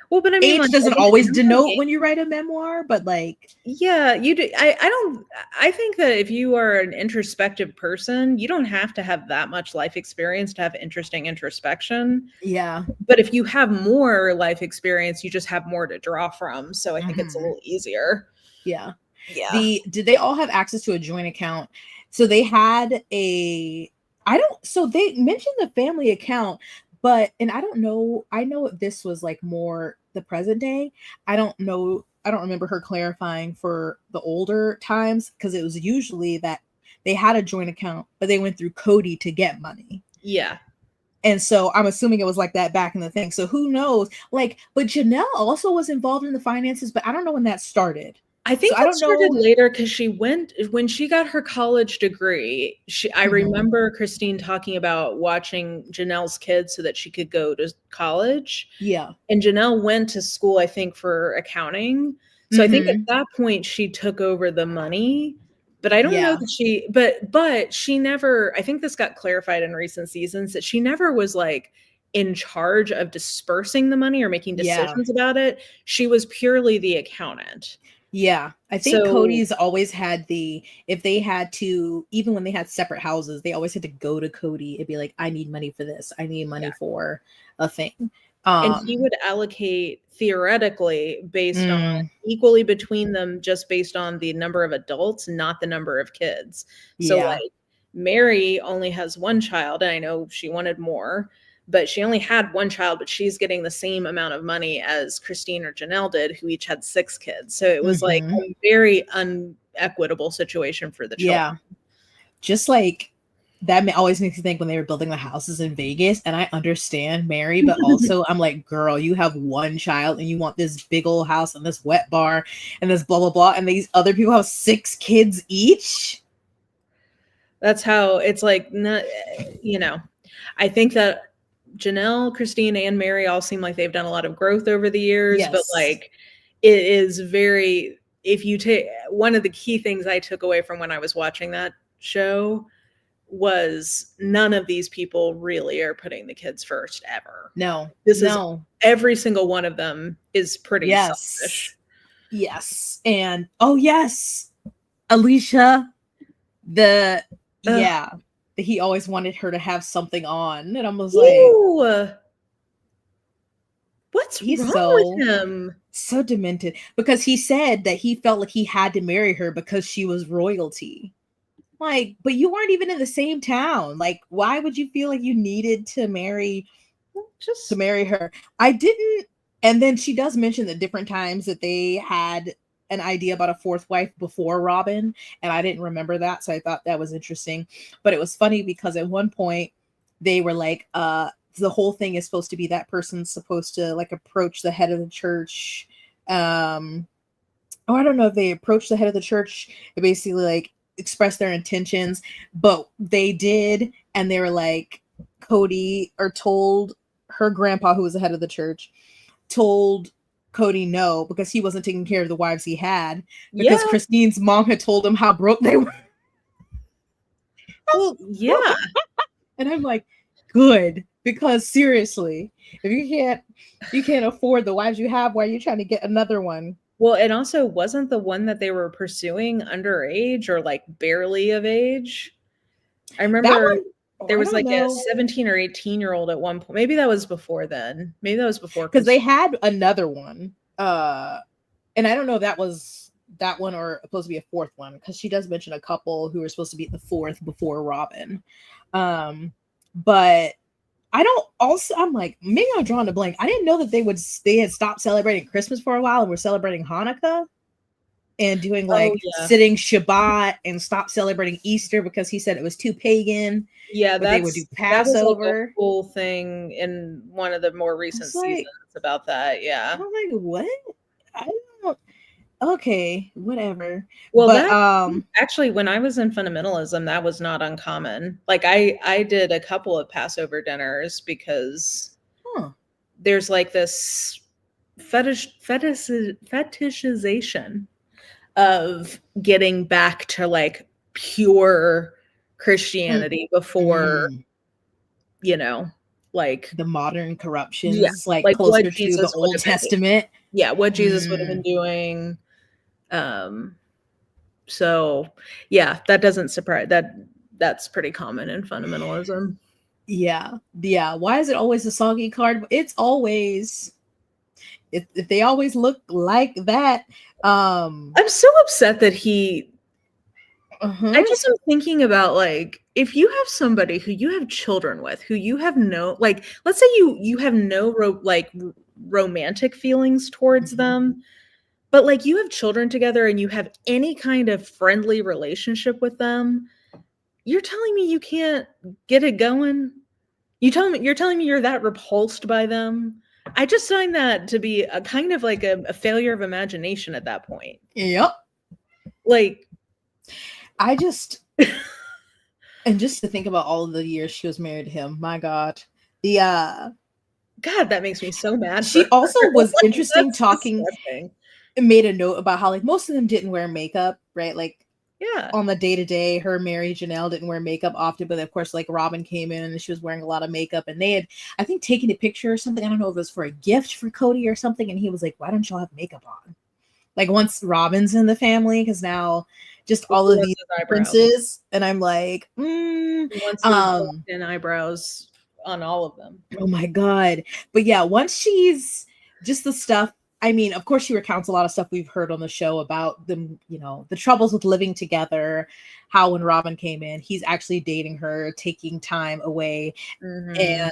Well, but I mean, age like, doesn't I think always minimum denote when you write a memoir, but like, yeah, you do. I don't. I think that if you are an introspective person, you don't have to have that much life experience to have interesting introspection. yeah. But if you have more life experience, you just have more to draw from. So I think it's a Mhm. little easier. Yeah. Yeah. Did they all have access to a joint account? So they had a I don't so they mentioned the family account, but and I don't know, I know this was like more the present day. I don't know, I don't remember her clarifying for the older times, because it was usually that they had a joint account, but they went through Cody to get money. Yeah. And so I'm assuming it was like that back in the thing. So who knows? Like, but Janelle also was involved in the finances, but I don't know when that started. I So think I that don't started know. later because she went when she got her college degree. I Mhm. remember Christine talking about watching Janelle's kids so that she could go to college. Yeah. And Janelle went to school, I think, for accounting. So I think at Mhm. that point she took over the money, but I don't know Yeah. that but she never, I think this got clarified in recent seasons that she never was like in charge of dispersing the money or making Yeah. decisions about it. She was purely the accountant. Yeah, I think So, Cody's always had if they had to, even when they had separate houses, they always had to go to Cody and be like, I need money for this. I need money yeah. for a thing. And he would allocate theoretically based on Mm, equally between them just based on the number of adults, not the number of kids. So, yeah. like, Mary only has 1 child, and I know she wanted more, but she only had 1 child, but she's getting the same amount of money as Christine or Janelle did, who each had 6 kids. So it was, like, Mhm. a very unequitable situation for the Yeah. children. Just like always makes me think when they were building the houses in Vegas, and I understand Mary, but also I'm like, girl, you have 1 child and you want this big old house and this wet bar and this blah blah blah, and these other people have 6 kids each. That's how it's like, you know, I think that Janelle, Christine, and Mary all seem like they've done a lot of growth over the years, but Yes. like it is very, if you take one of the key things I took away from when I was watching that show was none of these people really are putting the kids first ever. No. This is No. every single one of them is pretty Yes. selfish. Yes. And oh yes, Alicia, the Ugh. yeah, he always wanted her to have something on. And I was like, Ew. What's he's wrong with so him? so demented because he said that he felt like he had to marry her because she was royalty. Like, but you weren't even in the same town. Like, why would you feel like you needed to Just marry her? I didn't. And then she does mention the different times that they had an idea about a 4th wife before Robin, and I didn't remember that, so I thought that was interesting. But it was funny because at one point they were like, the whole thing is supposed to be that person's supposed to like approach the head of the church. Or I don't know if they approached the head of the church and basically like express their intentions, but they did, and they were like, Cody or told her grandpa, who was the head of the church, told Cody no because he wasn't taking care of the wives he had because yeah. Christine's mom had told him how broke they were. Well, yeah. And I'm like, good, because seriously, if you can't afford the wives you have, why are you trying to get another one? Well, and also wasn't the one that they were pursuing underage or like barely of age? I That remember one, oh, there I was don't like a know, 17 or 18-year-old at one point. Maybe that was before then. Maybe that was before because they because had another one. And I don't know if that was that one or supposed to be a 4th one, because she does mention a couple who were supposed to be the 4th before Robin. But I don't also, I'm like, maybe I'm drawing a blank. I didn't know that they had stopped celebrating Christmas for a while and were celebrating Hanukkah and doing oh like yeah. sitting Shabbat and stopped celebrating Easter because he said it was too pagan, Yeah, but they would do that was like a Passover. whole thing in one of the more I recent was seasons like, about that. I'm Yeah. like, what? I don't, okay, whatever. Well, But that actually, when I was in fundamentalism, that was not uncommon. Like I did a couple of Passover dinners because huh. there's like this fetishization of getting back to like pure Mm, Christianity before, mm. you know, like The modern yeah, corruptions, like like what closer to the Jesus would Old have been doing. Testament. Yeah, what Jesus would have been Mm, doing. Um, so yeah, that doesn't surprise that's pretty common in fundamentalism. yeah, yeah. Why is it always a soggy card? It's always, if they always look like that. I'm so upset that I Uh-huh. just am thinking about, like, if you have somebody who you have children with, who you have no like, let's say you have no romantic feelings towards Mhm. them, but, like, you have children together and you have any kind of friendly relationship with them, you're telling me you can't get it going? You're telling me you're that repulsed by them? I just find that to be a kind of like a failure of imagination at that point. Yep. Like, I just and just to think about all of the years she was married to him, my God. The God, that makes me so mad for she her. also was Like, interesting that's talking disgusting. and made a note about how like most of them didn't wear makeup, right? Like Yeah. on the day to day, her Mary Janelle didn't wear makeup often, but of course, like Robin came in and she was wearing a lot of makeup, and they had, I think, taken a picture or something. I don't know if it was for a gift for Cody or something, and he was like, "Why don't y'all have makeup on?" Like once Robin's in the family, because now just He all of wants these his eyebrows. differences, and I'm like, He wants his built-in eyebrows on all of them. oh my God. But yeah, once she's just the stuff, I mean, of course, she recounts a lot of stuff we've heard on the show about them, you know, the troubles with living together, how when Robin came in, he's actually dating her, taking time away. Mhm.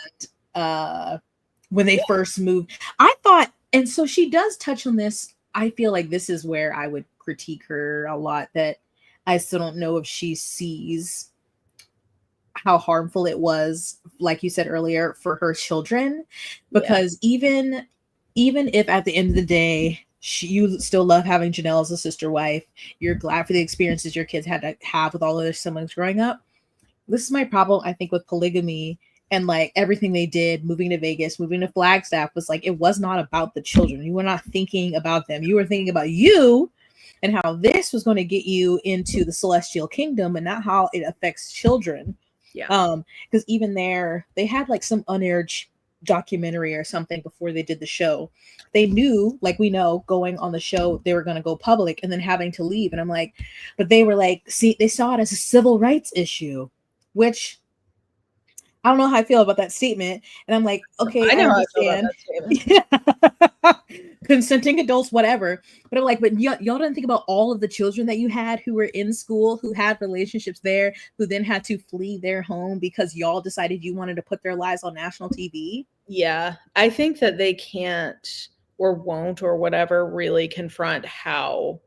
And when they first moved, I thought, and so she does touch on this. I feel like this is where I would critique her a lot, that I still don't know if she sees how harmful it was, like you said earlier, for her children. Yeah. Because even if at the end of the day you still love having Janelle as a sister wife, you're glad for the experiences your kids had to have with all of their siblings growing up. This is my problem, I think, with polygamy and like everything they did, moving to Vegas, moving to Flagstaff, was like it was not about the children. You were not thinking about them. You were thinking about you and how this was going to get you into the celestial kingdom and not how it affects children. Yeah. Because even there, they had like some unaired documentary or something before they did the show. They knew, like we know, going on the show, they were going to go public and then having to leave. And I'm like, but they were like, see, they saw it as a civil rights issue, which I don't know how I feel about that statement. And I'm like, okay, I I know how I feel about understand. that statement. Consenting adults, whatever. But I'm like, but y'all didn't think about all of the children that you had who were in school, who had relationships there, who then had to flee their home because y'all decided you wanted to put their lives on national TV. Yeah. I think that they can't or won't or whatever really confront how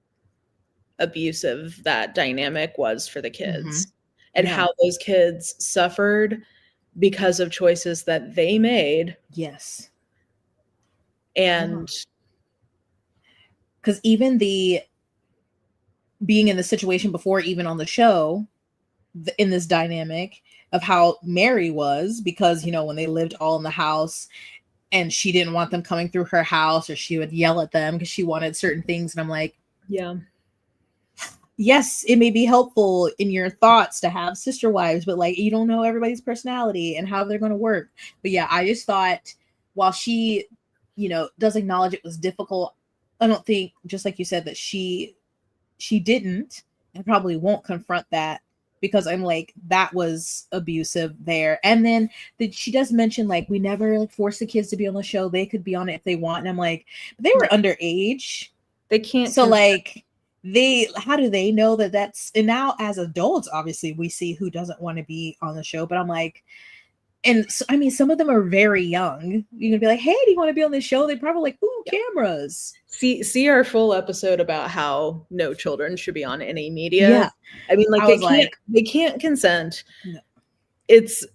abusive that dynamic was for the Mm-hmm. kids and Yeah. how those kids suffered because of choices that they made. Yes. And because even the being in the situation before, even on the show, in this dynamic of how Mary was, because you know when they lived all in the house and she didn't want them coming through her house, or she would yell at them because she wanted certain things, and I'm like, yeah, yes, it may be helpful in your thoughts to have sister wives, but like you don't know everybody's personality and how they're going to work. But yeah, I just thought while she, you know, does acknowledge it was difficult, I don't think, just like you said, that she didn't and probably won't confront that, because I'm like, that was abusive there. And then she does mention like we never like force the kids to be on the show, they could be on it if they want, and I'm like, but they were underage, they can't so like how do they know that that's, and now as adults obviously we see who doesn't want to be on the show, but I'm like, and so, I mean, some of them are very young. You can be like, hey, do you want to be on this show? They probably like, ooh, yeah. cameras. See our full episode about how no children should be on any media. Yeah. I mean, like I was like, they can't consent. no. It's,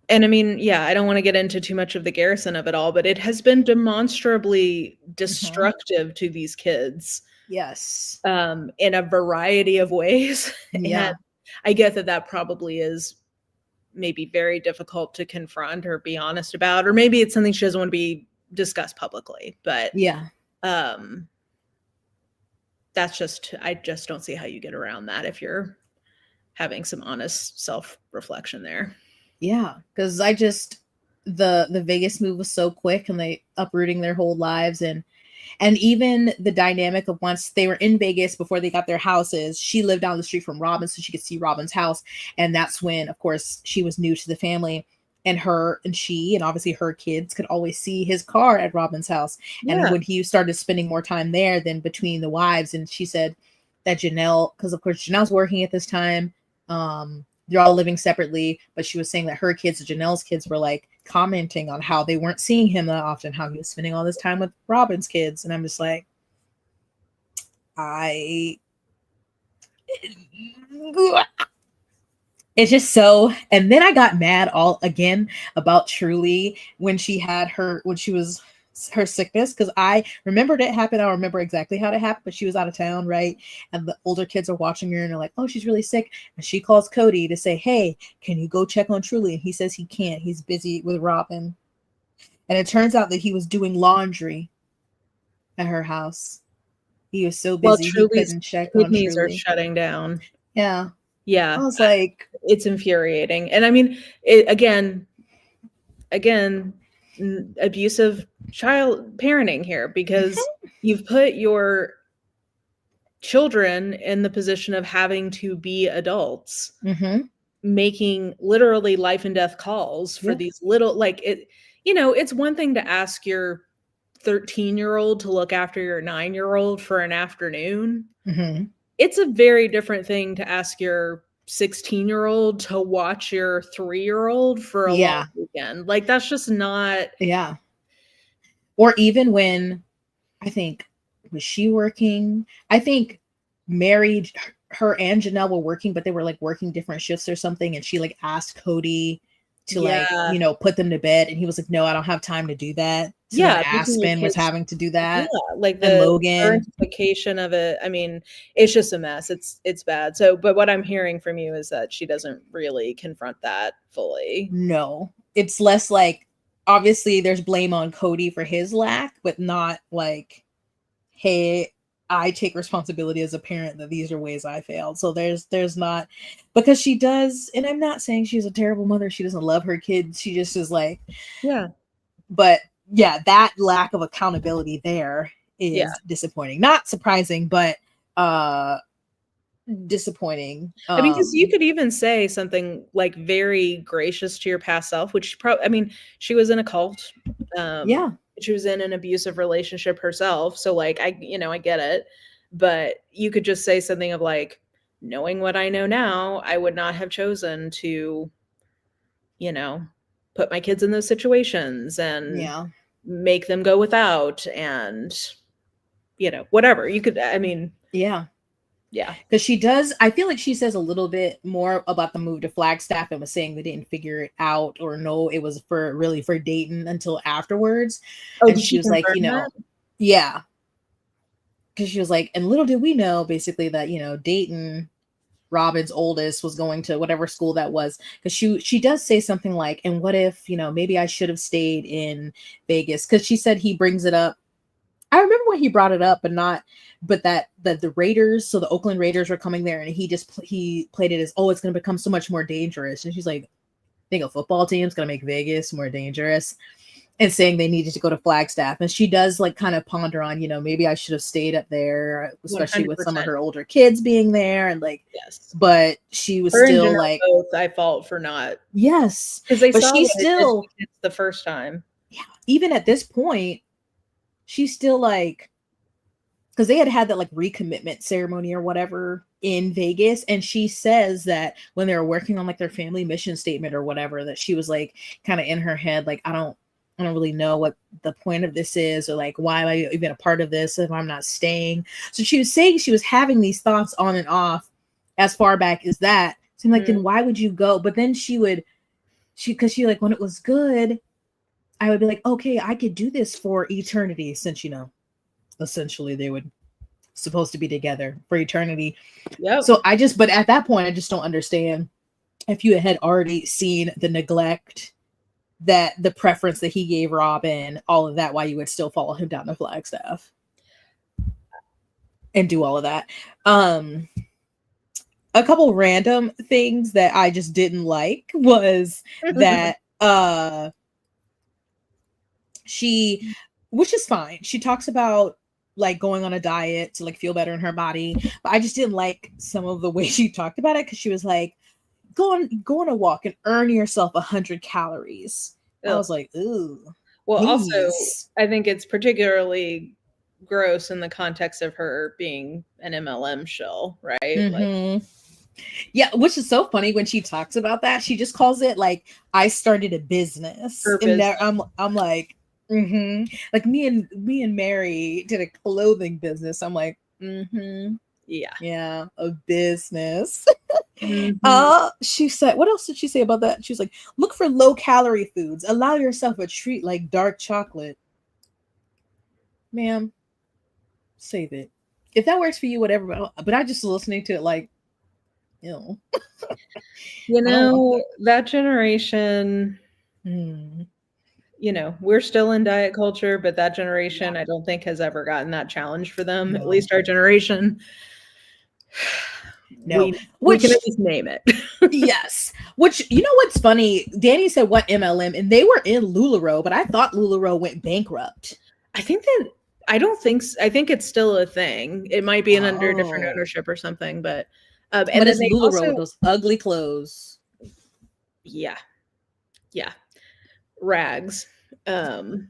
and I mean, yeah, I don't want to get into too much of the garrison of it all, but it has been demonstrably destructive to these kids. Yes. In a variety of ways. Yeah. And I get that that probably is maybe very difficult to confront or be honest about, or maybe it's something she doesn't want to be discussed publicly, but Yeah. That's just, I just don't see how you get around that if you're having some honest self-reflection there. Yeah, because I just, the Vegas move was so quick, and they uprooting their whole lives, and even the dynamic of once they were in Vegas before they got their houses, she lived down the street from Robin so she could see Robin's house, and that's when of course she was new to the family, and her and she and obviously her kids could always see his car at Robin's house. Yeah. And when he started spending more time there than between the wives, and she said that Janelle, because of course Janelle's working at this time, they're all living separately, but she was saying that her kids, Janelle's kids, were like commenting on how they weren't seeing him that often, how he was spending all this time with Robin's kids. And I'm just like, It's just so, and then I got mad all again about Truly when she had her, when she was her sickness, because I remembered it happened. I remember exactly how it happened, but she was out of town, right? And the older kids are watching her and they're like, oh, she's really sick. And she calls Cody to say, hey, can you go check on Truly? And he says he can't. He's busy with Robin. And it turns out that he was doing laundry at her house. He was so Well, busy he Truly's couldn't check on kidneys are Truly. shutting down. Yeah. I Yeah, was like, it's infuriating. And I mean, again, abusive child parenting here, because you've put your children in the position of having to be adults, mm-hmm. making literally life and death calls for Yeah. these little, like, it, it's one thing to ask your 13-year-old to look after your 9-year-old for an afternoon. Mm-hmm. It's a very different thing to ask your 16-year-old to watch your 3-year-old for a long Yeah. weekend. Like, that's just not. Yeah. Or even when, I think, was she working? I think married her and Janelle were working, but they were like working different shifts or something. And she like asked Cody to like, Yeah. put them to bed. And he was like, no, I don't have time to do that. So then Yeah, making your Aspen was kids. having to do Yeah, that. like And the Logan. parentification of it, I mean, it's just a mess. It's bad. So, but what I'm hearing from you is that she doesn't really confront that fully. No. It's less like, obviously there's blame on Cody for his lack, but not like, hey, I take responsibility as a parent that these are ways I failed. So there's not, because she does, and I'm not saying she's a terrible mother. She doesn't love her kids. She just is like, Yeah. but yeah, that lack of accountability there Yeah. is disappointing. Not surprising, but disappointing. I mean, because you could even say something like very gracious to your past self, which I mean, she was in a cult. Yeah. She was in an abusive relationship herself. So, like, I get it. But you could just say something of like, knowing what I know now, I would not have chosen to, you know, put my kids in those situations and Yeah. make them go without and, whatever. You could, I mean, Yeah. yeah. Because she does, I feel like she says a little bit more about the move to Flagstaff and was saying they didn't figure it out or know it was for Dayton until afterwards. Oh, And did she she was like, confirm that? yeah. Because she was like, and little did we know basically that, Dayton, Robin's oldest, was going to whatever school that was. Because she does say something like, and what if, maybe I should have stayed in Vegas? Because she said he brings it up. I remember when he brought it up, but that the Raiders, so the Oakland Raiders were coming there, and he played it as, oh, it's going to become so much more dangerous. And she's like, think a football team's going to make Vegas more dangerous, and saying they needed to go to Flagstaff. And she does like kind of ponder on, maybe I should have stayed up there, especially with some of 100%. her older kids being there, and like, Yes. but she was Her and still Janelle like, both, I fault for not, yes, because they but saw she what it did to still, the kids the first time. yeah, even at this point, she's still like, because they had that like recommitment ceremony or whatever in Vegas. And she says that when they were working on like their family mission statement or whatever, that she was like kind of in her head, like, I don't really know what the point of this is, or like, why am I even a part of this if I'm not staying? So she was saying she was having these thoughts on and off as far back as that. So I'm like, then why would you go? But then because she like, when it was good, I would be like, okay, I could do this for eternity, since, essentially they would supposed to be together for eternity. Yep. So but at that point, I just don't understand if you had already seen the neglect, that the preference that he gave Robin, all of that, why you would still follow him down to Flagstaff and do all of that. A couple random things that I just didn't like was that she, which is fine, she talks about like going on a diet to like feel better in her body, but I just didn't like some of the way she talked about it, because she was like, go on a walk and earn yourself 100 calories. I was like, ooh, well, also, please. I think it's particularly gross in the context of her being an MLM shill, right? Like, yeah, which is so funny when she talks about that. She just calls it like, I started a business. her And business. I'm like, like me and Mary did a clothing business. I'm like, Yeah. yeah, a business. Mhm. She said, what else did she say about that? She was like, look for low calorie foods. Allow yourself a treat like dark chocolate. Ma'am, save it. If that works for you, whatever. But I just listening to it like, you You I don't want know, that generation, that. Mm, we're still in diet culture, but that yeah, generation, I don't think has ever gotten that challenge for them. At no, least our generation, no. we can at Which least name it. yes, which you know what's funny? Danny said what MLM, and they were in LuLaRoe, but I thought LuLaRoe went bankrupt. I think that I don't think I think it's still a thing. It might be under different Oh, ownership or something, but but and then it's they LuLaRoe with also those ugly clothes. yeah, yeah, rags. Um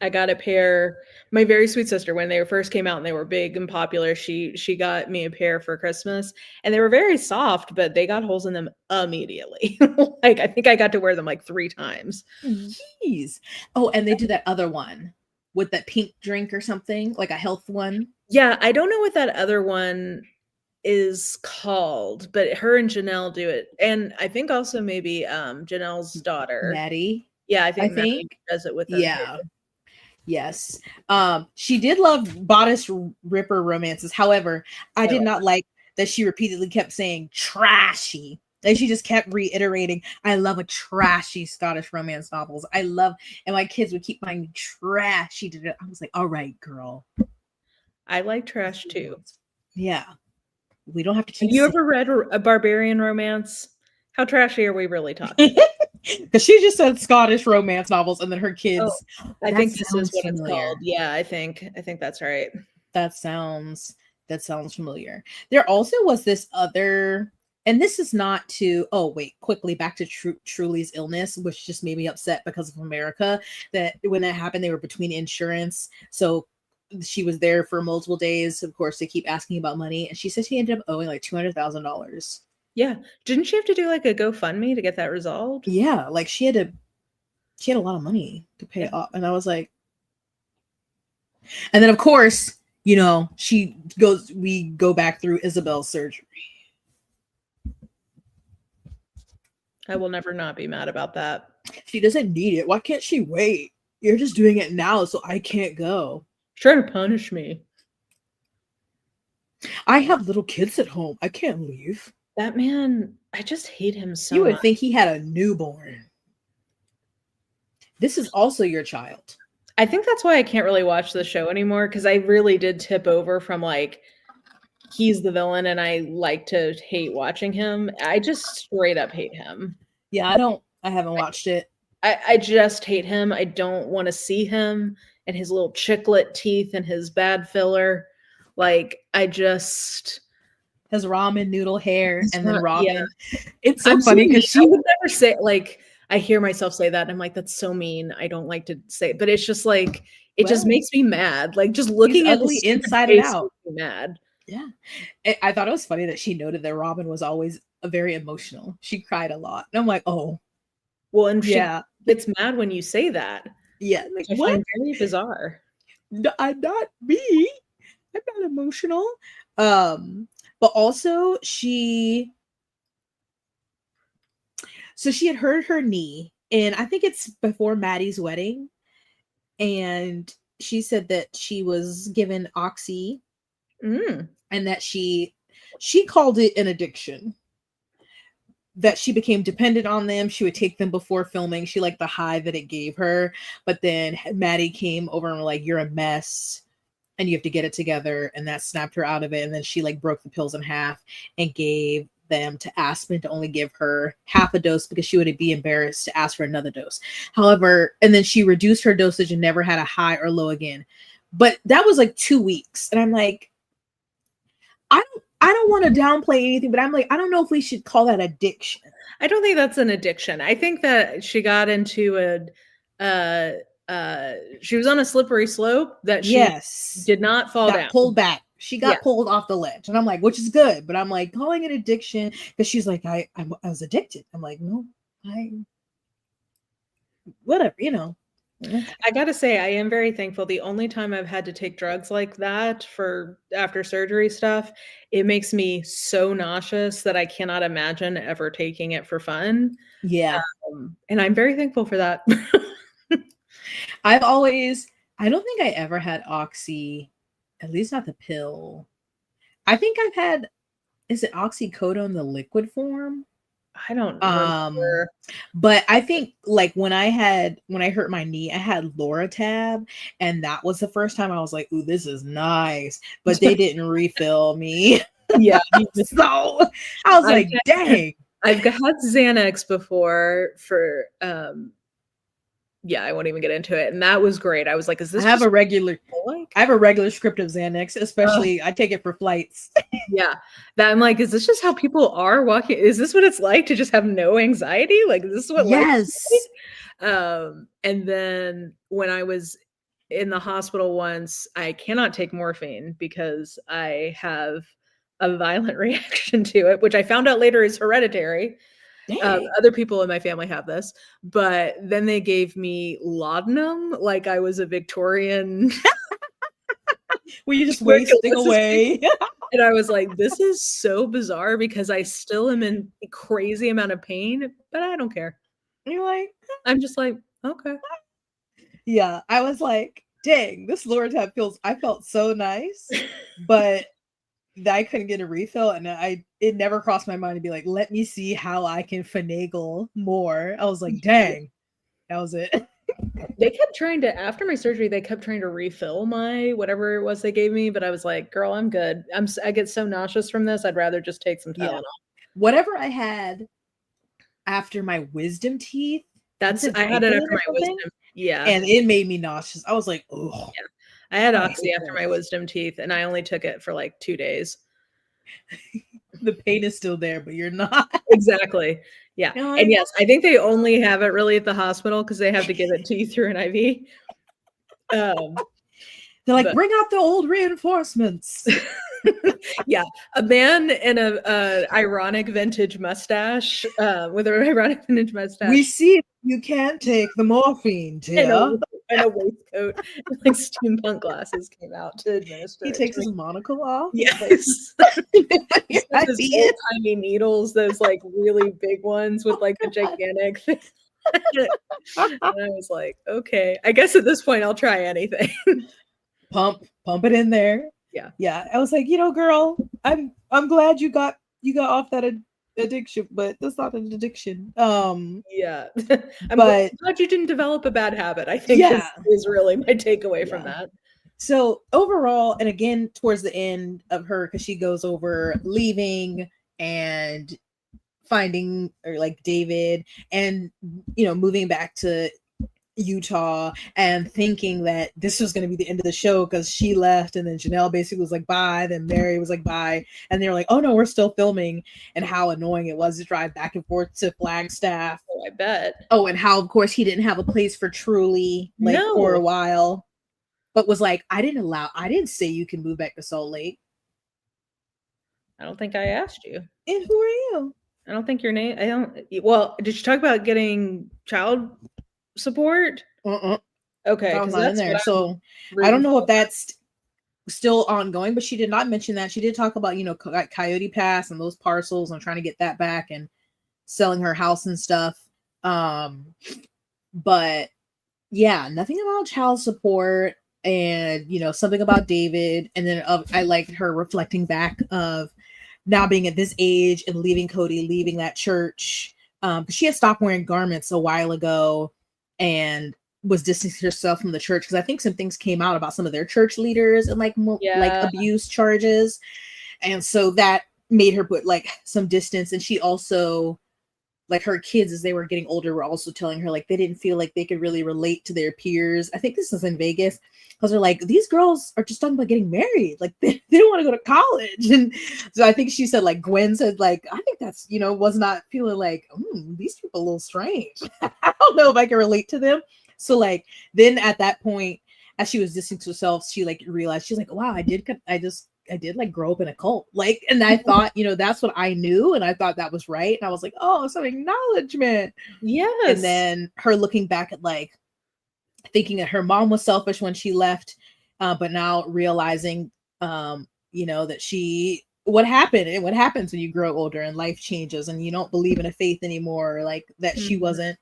I got a pair. My very sweet sister, when they first came out and they were big and popular, she got me a pair for Christmas, and they were very soft, but they got holes in them immediately. Like I think I got to wear them like 3 times. Jeez. Oh, and they do that other one with that pink drink or something, like a health one. Yeah, I don't know what that other one is called, but her and Janelle do it, and I think also maybe Janelle's daughter. Maddie, Yeah, I I think Maddie think. does it with them Yeah. too. Yes. She did love bodice ripper romances. However, I I did love not like that she repeatedly kept saying trashy. Like she just kept reiterating, I love a trashy Scottish romance novels. I love, and my kids would keep finding trashy. I was like, all right, girl. I like trash too. Yeah. We don't have to Have keep you saying ever read a barbarian romance? How trashy are we really talking? because she just said Scottish romance novels, and then her Oh, kids. I That think this is sounds what it's called. familiar. Yeah, I think that's right. That sounds that sounds familiar. There also was this other, and this is not to. Oh wait, quickly back to Truly's illness, which just made me upset because of America. That when that happened, they were between insurance, so she was there for multiple days. Of course, they keep asking about money, and she said she ended up owing like $200,000. Yeah. Didn't she have to do like a GoFundMe to get that resolved? Yeah, like she had a lot of money to pay Yeah. off, and I was like, and then of course, she goes. We go back through Isabel's surgery. I will never not be mad about that. She doesn't need it. Why can't she wait? You're just doing it now, so I can't go. Trying to punish me. I have little kids at home. I can't leave. That man, I just hate him so You would much. think he had a newborn. This is also your child. I think that's why I can't really watch the show anymore because I really did tip over from like he's the villain and I like to hate watching him. I just straight up hate him. Yeah, I haven't watched it. I just hate him. I don't want to see him and his little chiclet teeth and his bad filler. Like I just His ramen noodle hair, it's and then not yeah. Robin. It's so I'm so funny mean. because I she would never say like I hear myself say that and I'm like, that's so mean. I don't like to say it, but it's just like it just well, makes me mad. Like just he's looking at his ugly stupid inside and face out. makes me mad. Yeah. I thought it was funny that she noted that Robin was always very emotional. She cried a lot. And I'm like, oh, Well, and she yeah. gets mad when you say that, Yeah. Like, which I what? find very bizarre. No, I'm not me. I'm not emotional. But also she had hurt her knee, and I think it's before Maddie's wedding, and she said that she was given oxy, Mm. and that she called it an addiction. That she became dependent on them. She would take them before filming. She liked the high that it gave her. But then Maddie came over and were like, "You're a mess and you have to get it together," and that snapped her out of it. And then she like broke the pills in half and gave them to Aspen to only give her half a dose because she would be embarrassed to ask for another dose. However, and then she reduced her dosage and never had a high or low again. But that was like 2 weeks, and I'm like, I don't want to downplay anything, but I'm like, I don't know if we should call that addiction. I don't think that's an addiction. I think that she got into she was on a slippery slope that she Yes, did not fall got down. pulled back. She Yeah. got pulled off the ledge, and I'm like, which is good, but I'm like calling it addiction because she's like, I was addicted. I'm like, no, I whatever, I gotta say, I am very thankful. The only time I've had to take drugs like that for after surgery stuff, it makes me so nauseous that I cannot imagine ever taking it for fun. Yeah. And I'm very thankful for that. I don't think I ever had Oxy, at least not the pill. I think I've had, is it oxycodone the liquid form? I don't Um, remember. but I think like when I hurt my knee, I had Loratab, and that was the first time I was like, "Ooh, this is nice." But they didn't refill me, Yeah, so I was I've like, "Dang." I've had Xanax before for, yeah, I won't even get into it, and that was great. I was like, "Is I this have just a regular like?" I have a regular script of Xanax, Ugh, especially I take it for flights. yeah. That I'm like, "Is this just how people are walking? Is this what it's like to just have no anxiety? Like, this is what life is Yes. like?" And then when I was in the hospital once, I cannot take morphine because I have a violent reaction to it, which I found out later is hereditary. Dang. Other people in my family have this, but then they gave me laudanum like I was a Victorian Were you just wasting tuberculosis patient, away? and I was like, "This is so bizarre because I still am in a crazy amount of pain, but I don't care." You're like, I'm just like, "Okay." yeah, I was like, dang, this Loratab feels, I felt so nice, but I couldn't get a refill, and it never crossed my mind to be like, let me see how I can finagle more. I was like, dang, that was it. They kept trying to after my surgery, they kept trying to refill my whatever it was they gave me, but I was like, "Girl, I'm good. I get so nauseous from this, I'd rather just take some Yeah. Tylenol." Whatever I had after my wisdom teeth, was That's it I had it Vicodin after or my something? wisdom. Yeah, And it made me nauseous. I was like, oh, yeah. I had I Oxy hate after my this. wisdom teeth, and I only took it for, like, 2 days. The pain is still there, but you're not. Exactly. Yeah, You're and like, yes, I think they only have it really at the hospital because they have to give it to you through an IV. Um, they're like, but bring out the old reinforcements. yeah, a man in a ironic vintage mustache, with an ironic vintage We mustache see you can't take the morphine, and dear. a waistcoat and, like, steampunk glasses came out to administer He it to takes me. his monocle off. He's like, Yes. your He's got his IV. old-timey needles, those, like, really big ones with, like, the gigantic thing. And I was like, "Okay, I guess at this point I'll try anything." Pump it in there. Yeah. Yeah, I was like, girl, I'm glad you got off that addiction, but that's not an addiction. Yeah. But I'm glad you didn't develop a bad habit, I think yeah, is really my takeaway from yeah. that. So overall, and again towards the end of her, because she goes over leaving and finding or like David and moving back to Utah and thinking that this was going to be the end of the show because she left and then Janelle basically was like bye, then Mary was like bye, and they were like, oh no, we're still filming, and how annoying it was to drive back and forth to Flagstaff. Oh, I bet. Oh, and how of course he didn't have a place for Truly like for No. a while, but was like, I didn't say you can move back to Salt Lake. I don't think I asked you. And who are you? I don't think your name I don't well, did you talk about getting child support? Uh-uh. Okay, That was because not in that's there. what I'm So I don't rooting know if for. that's still ongoing, but she did not mention that. She did talk about, like Coyote Pass and those parcels and trying to get that back and selling her house and stuff. But yeah, nothing about child support and, something about David. And then I liked her reflecting back of now being at this age and leaving Cody, leaving that church. Because she had stopped wearing garments a while ago and was distancing herself from the church because I think some things came out about some of their church leaders and like Yeah. abuse charges, and so that made her put like some distance. And she also, like, her kids as they were getting older were also telling her like they didn't feel like they could really relate to their peers. I think this is in Vegas because they're like, these girls are just talking about getting married, like they don't want to go to college. And so I think she said, like, Gwen said, like, I think that's, was not feeling like, these people a little strange. I don't know if I can relate to them. So like then at that point, as she was distancing herself, she like realized, she's like, wow, I did like grow up in a cult. Like, and I thought, that's what I knew. And I thought that was right. And I was like, oh, some acknowledgement. And Yes. then her looking back at like thinking that her mom was selfish when she left, but now realizing, that what happened and what happens when you grow older and life changes and you don't believe in a faith anymore, or like that she Mhm. wasn't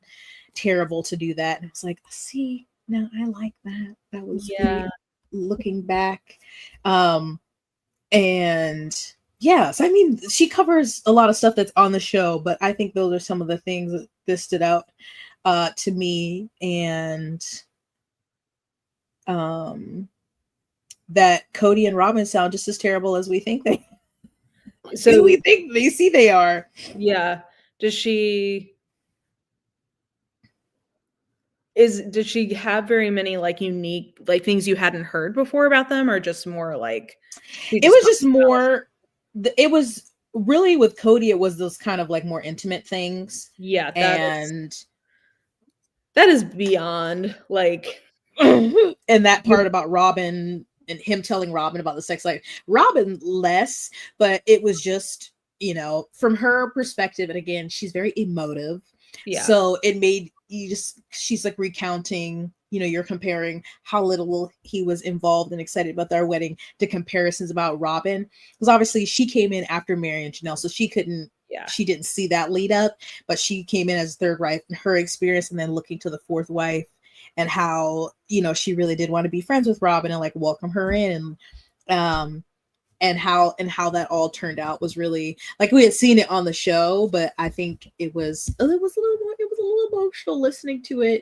terrible to do that. And it's like, see, now I like that. That was Yeah. great looking back. Um, and yes, I mean, she covers a lot of stuff that's on the show, but I think those are some of the things that stood out to me. And um, that Cody and Robin sound just as terrible as we think they So, they are. yeah. Does did she have very many, like, unique, like, things you hadn't heard before about them, or just more like she It just was talked just about more. It was really with Cody. It was those kind of like more intimate things, yeah, and that is beyond, like and that you part about Robin and him telling Robin about the sex life. Robin less, but it was just, from her perspective. And again, she's very emotive. yeah, So it made you just, she's like recounting, you're comparing how little he was involved and excited about their wedding to comparisons about Robin. Because obviously she came in after Mary and Janelle, so yeah, she didn't see that lead up, but she came in as third wife in her experience, and then looking to the fourth wife and how she really did want to be friends with Robin and like welcome her in, um and how that all turned out was really like we had seen it on the show, but I think it was a little emotional listening to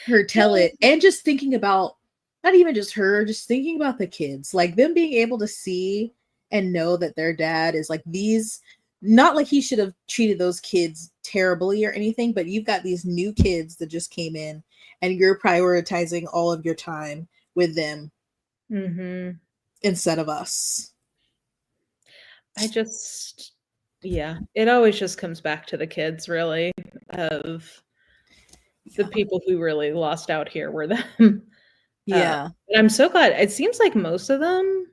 her tell yeah, it, and just thinking about not even just her, just thinking about the kids, like them being able to see and know that their dad is like these, not like he should have treated those kids terribly or anything, but you've got these new kids that just came in and you're prioritizing all of your time with them mhm. instead of us. I just yeah, it always just comes back to the kids, really, of the Yeah. people who really lost out here were them. Yeah. And I'm so glad it seems like most of them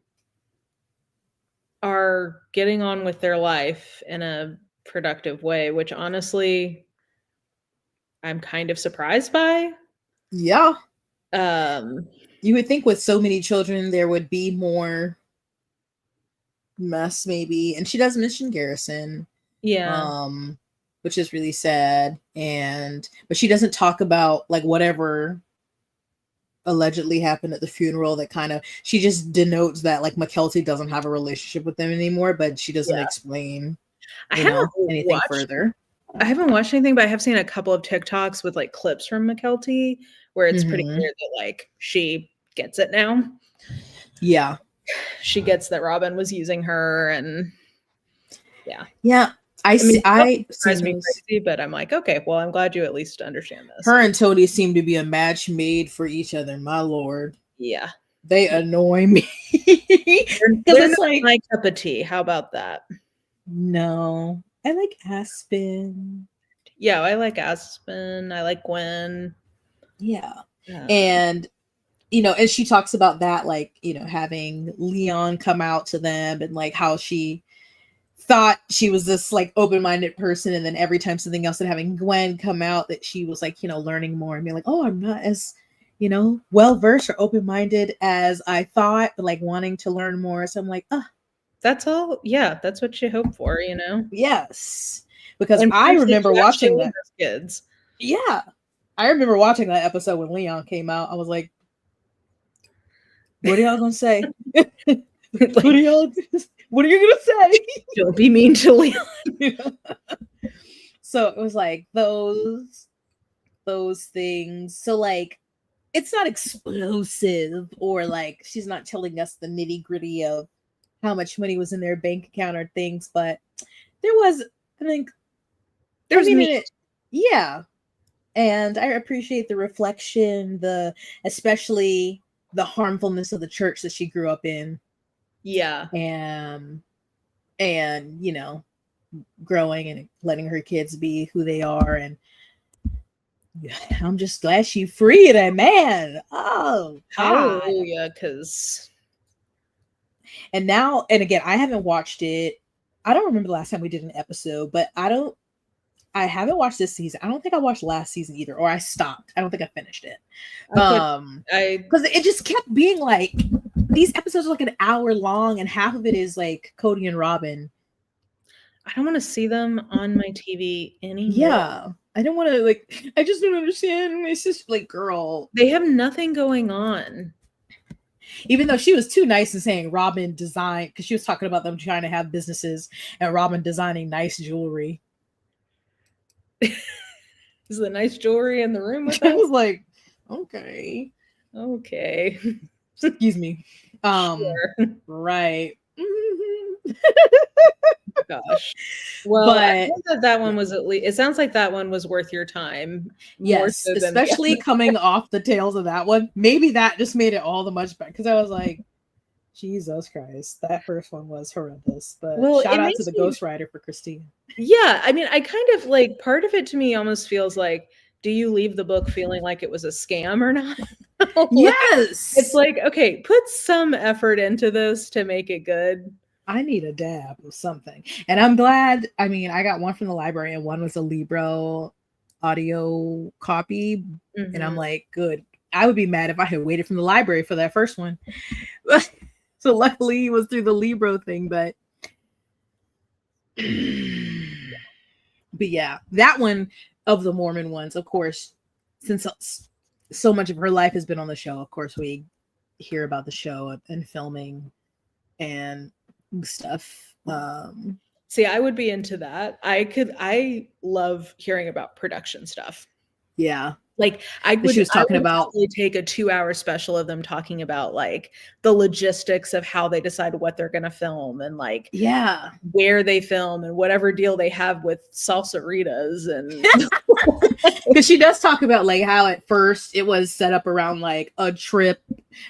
are getting on with their life in a productive way, which honestly, I'm kind of surprised by. Yeah. Um, You would think with so many children there would be more mess maybe. And she does mention Garrison, yeah, um, which is really sad. But she doesn't talk about like whatever allegedly happened at the funeral. That kind of, she just denotes that like McKelty doesn't have a relationship with them anymore, but she doesn't yeah. explain, I haven't anything watched further. I haven't watched anything, but I have seen a couple of TikToks with, like, clips from McKelty where it's pretty Hmm. clear that, like, she gets it now. Yeah. She gets that Robin was using her, and yeah. Yeah. I mean, it doesn't I've drives seen me those. crazy, but I'm like, "Okay, well, I'm glad you at least understand this." Her and Tony seem to be a match made for each other. My lord, Yeah. they Yeah. annoy me because They're it's not like, my cup of tea, how about that? no, I like Aspen. Yeah, I like Aspen, I like Gwen. Yeah. Uh, And and she talks about that, like, having Leon come out to them and like how she thought she was this like open-minded person, and then every time something else, and having Gwen come out that she was like, learning more and being like, oh, I'm not as, well versed or open-minded as I thought, but like wanting to learn more. So I'm like, oh, that's all yeah, that's what you hope for, you know? yes. Because And I proof that remember you actually watching love that. those kids. Yeah. I remember watching that episode when Leon came out. I was like, what are y'all gonna say? What are Like, y'all what are you gonna say? don't be mean to Leon. You know? So it was like those things. So like it's not explosive, or like she's not telling us the nitty-gritty of how much money was in their bank account or things, but there was, I think, I There's mean, meat. in it, yeah. And I appreciate the reflection, the especially the harmfulness of the church that she grew up in, Yeah. and growing and letting her kids be who they are. And yeah, I'm just glad she freed a man. Oh God. Hallelujah, 'cause And now, and again, I haven't watched it. I don't remember the last time we did an episode, but I haven't watched this season. I don't think I watched last season either, or I stopped. I don't think I finished it. I Because it just kept being like these episodes are like an hour long, and half of it is like Cody and Robin. don't want to see them on my TV anymore. Yeah, I don't want to like. I just don't understand. My sister, like, girl, They have nothing going on. even though she was too nice in saying Robin designed, because she was talking about them trying to have businesses and Robin designing nice jewelry. Is the nice jewelry in the room with I us? was like, okay. Excuse me. Sure. Right. Gosh. Well, But I think that one was at least. It sounds like that one was worth your time. yes, So especially coming off the tails of that one. Maybe that just made it all the much better, because I was like, Jesus Christ, that first one was horrendous. But shout out to the ghostwriter for Christine. Yeah, I mean, I kind of like, part of it to me almost feels like, do you leave the book feeling like it was a scam or not? Yes. It's like, okay, put some effort into this to make it good. I need a dab of something. And I'm glad. I mean, I got one from the library and one was a Libro audio copy. Mm-hmm. And I'm like, good. I would be mad if I had waited from the library for that first one. So luckily it was through the Libro thing, but yeah, that one of the Mormon ones, of course, since so much of her life has been on the show, of course, we hear about the show and filming and stuff. See, I would be into that. I love hearing about production stuff. Yeah. Like she was talking about take a 2-hour special of them talking about like the logistics of how they decide what they're going to film and like where they film and whatever deal they have with salsaritas. And because she does talk about like how at first it was set up around like a trip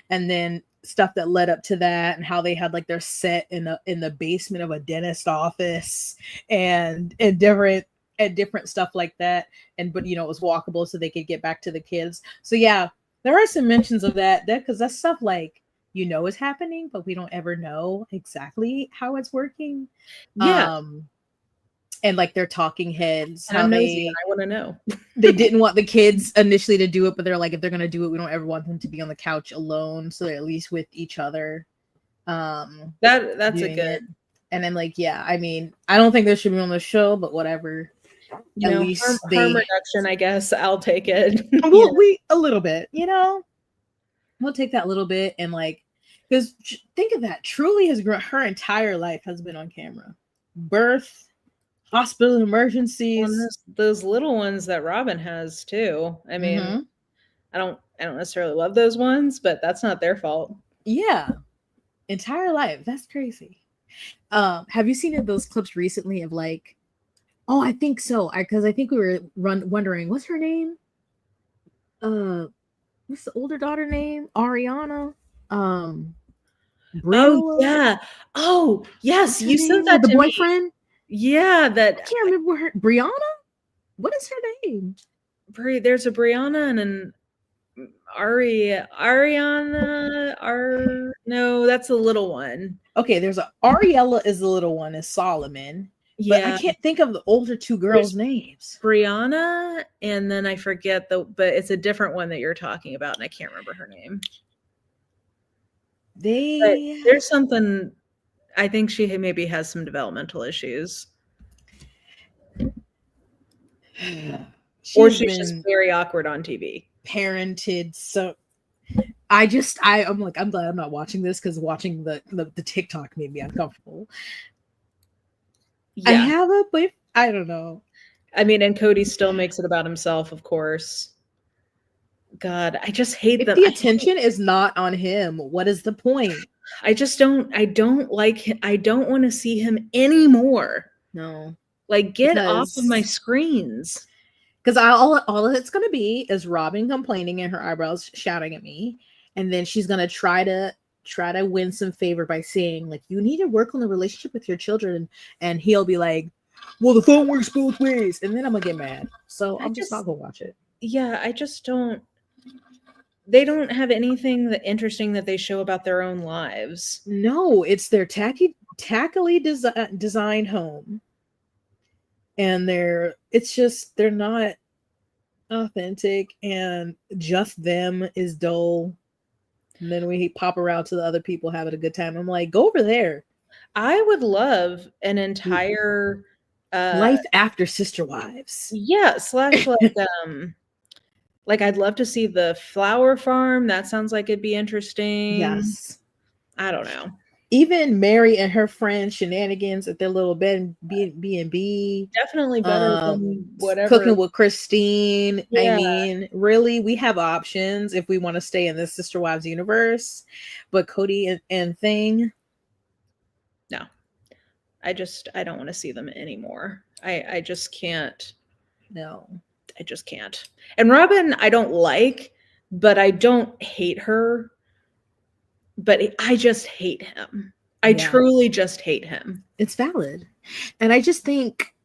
and then stuff that led up to that and how they had like their set in the basement of a dentist office and different stuff like that. But it was walkable so they could get back to the kids. So yeah, there are some mentions of that because that's stuff like is happening, but we don't ever know exactly how it's working. And like their talking heads, how I want to know. They didn't want the kids initially to do it, but they're like, if they're gonna do it, we don't ever want them to be on the couch alone, so they're at least with each other. That's a good. And then like, yeah, I mean, I don't think they should be on the show, but whatever. At least harm reduction, I guess I'll take it. Well, a little bit, we'll take that little bit. And like, because think of that, Truly has grown, her entire life has been on camera. Birth, hospital emergencies, those little ones that Robin has too. I mean, I don't necessarily love those ones, but that's not their fault. Yeah, entire life. That's crazy. Have you seen those clips recently of like, oh, I think so. Because I think we were wondering, what's her name? What's the older daughter name? Ariana. Oh yeah. Oh yes, you sent that to the boyfriend. Yeah, that I can't remember her. Brianna. What is her name? There's a Brianna and an Ariana. No, that's a little one. Okay, there's a Ariella is the little one. Is Solomon. But I can't think of the older two girls' names. Brianna, and then I forget but it's a different one that you're talking about, and I can't remember her name. There's something. I think she maybe has some developmental issues, or she's just very awkward on TV. Parented, so I'm like, I'm glad I'm not watching this because watching the TikTok made me uncomfortable. Yeah. I have a but I don't know. I mean, and Cody still makes it about himself, of course. God, I just hate them. The attention is not on him. What is the point? I don't like him. I don't want to see him anymore. No. Like, get off of my screens. Because all it's going to be is Robin complaining and her eyebrows shouting at me. And then she's going to try to win some favor by saying, like, you need to work on the relationship with your children. And he'll be like, well, the phone works both ways. And then I'm going to get mad. So I'm just not going to watch it. Yeah, I just don't. They don't have anything interesting that they show about their own lives. No, it's their tackily designed home. and they're not authentic, and just them is dull. And then we pop around to the other people having a good time. I'm like, go over there. I would love an entire Life after Sister Wives. yeah, slash like I'd love to see the flower farm. That sounds like it'd be interesting. Yes. I don't know. Even Mary and her friends shenanigans at their little bed B&B. Definitely better than whatever. Cooking with Christine. I Yeah. mean, really, we have options if we want to stay in this Sister Wives universe. But Cody and Thing, No. I don't want to see them anymore. I just can't. no. I just can't. And Robin, I don't like, but I don't hate her. But I just hate him. I truly just hate him. It's valid. And I just think,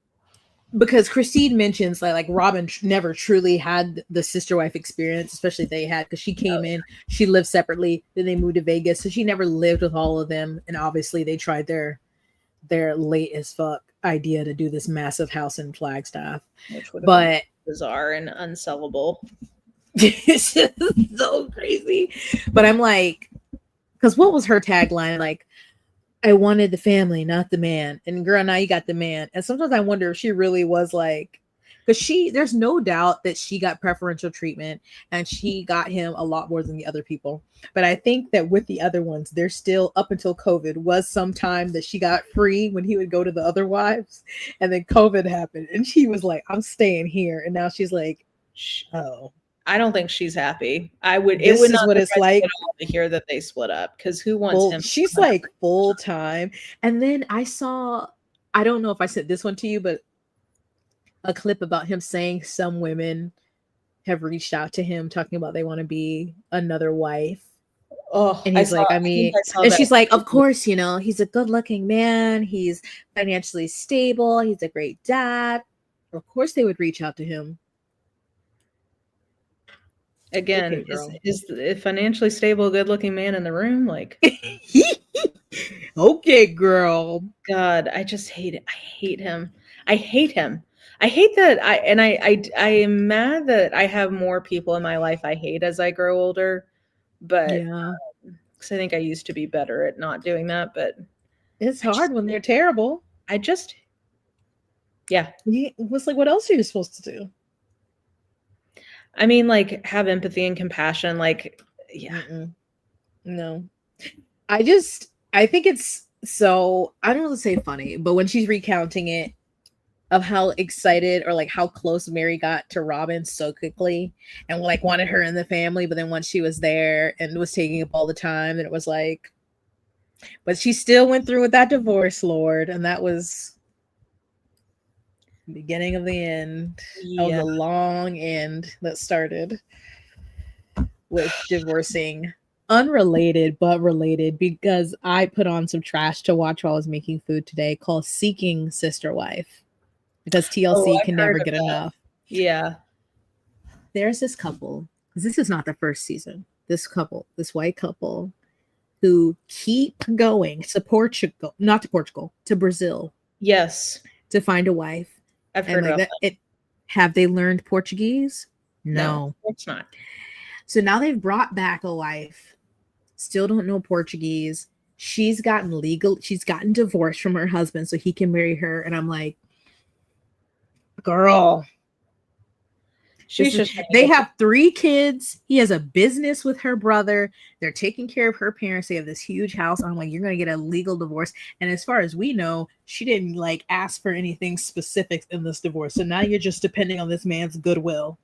because Christine mentions like Robin never truly had the sister wife experience, especially they had, because she came in, she lived separately, then they moved to Vegas, so she never lived with all of them, and obviously they tried their late as fuck idea to do this massive house in Flagstaff, which would have but been bizarre and unsellable. it's just so crazy. But I'm like, because what was her tagline? Like, I wanted the family, not the man. And girl, now you got the man. And sometimes I wonder if she really was like, because there's no doubt that she got preferential treatment and she got him a lot more than the other people. But I think that with the other ones, there's still, up until COVID, was some time that she got free when he would go to the other wives. And then COVID happened and she was like, I'm staying here. And now she's like, oh. I don't think she's happy. It would not what it's like to hear that they split up, because who wants him? She's like full time. And then I saw, I don't know if I sent this one to you, but a clip about him saying some women have reached out to him talking about they want to be another wife. Oh, and he's and she's like, of course, he's a good looking man. He's financially stable. He's a great dad. Of course they would reach out to him. Again, okay, is a financially stable, good-looking man in the room? Like, okay, girl. God, I just hate it. I hate him. I hate him. I hate that. I am mad that I have more people in my life I hate as I grow older. But yeah, because I think I used to be better at not doing that. But it's hard when they're terrible. Yeah. What's like? What else are you supposed to do? I mean, like, have empathy and compassion. Like, yeah. No. I think it's so, I don't want to say funny, but when she's recounting it, of how excited or like how close Mary got to Robin so quickly and like wanted her in the family, but then once she was there and was taking up all the time, then it was like, but she still went through with that divorce, Lord, and that was beginning of the end. Yeah. That was a long end that started with divorcing. Unrelated but related, because I put on some trash to watch while I was making food today called Seeking Sister Wife, because TLC can never get enough. Yeah. There's this couple, this is not the first season, this white couple who keep going to Portugal, not to Portugal, to Brazil. Yes. To find a wife. I've heard about that. Have they learned Portuguese? No, it's not. So now they've brought back a wife, still don't know Portuguese. She's gotten divorced from her husband so he can marry her. And I'm like, girl. They have 3 kids. He has a business with her brother. They're taking care of her parents. They have this huge house. I'm like, you're going to get a legal divorce. And as far as we know, she didn't like ask for anything specific in this divorce. So now you're just depending on this man's goodwill.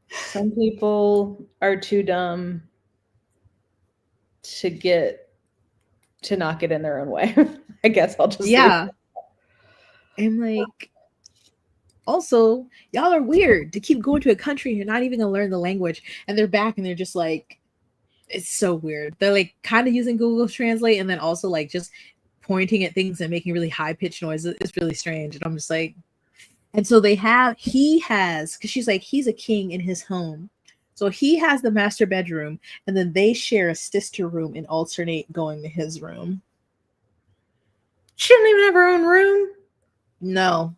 Some people are too dumb to not get in their own way. I guess I'll just And like, also, y'all are weird to keep going to a country and you're not even gonna learn the language, and they're back and they're just like, it's so weird. They're like kind of using Google Translate and then also like just pointing at things and making really high pitched noises. It's really strange. And I'm just like, and so because she's like, he's a king in his home. So he has the master bedroom and then they share a sister room and alternate going to his room. She didn't even have her own room. No.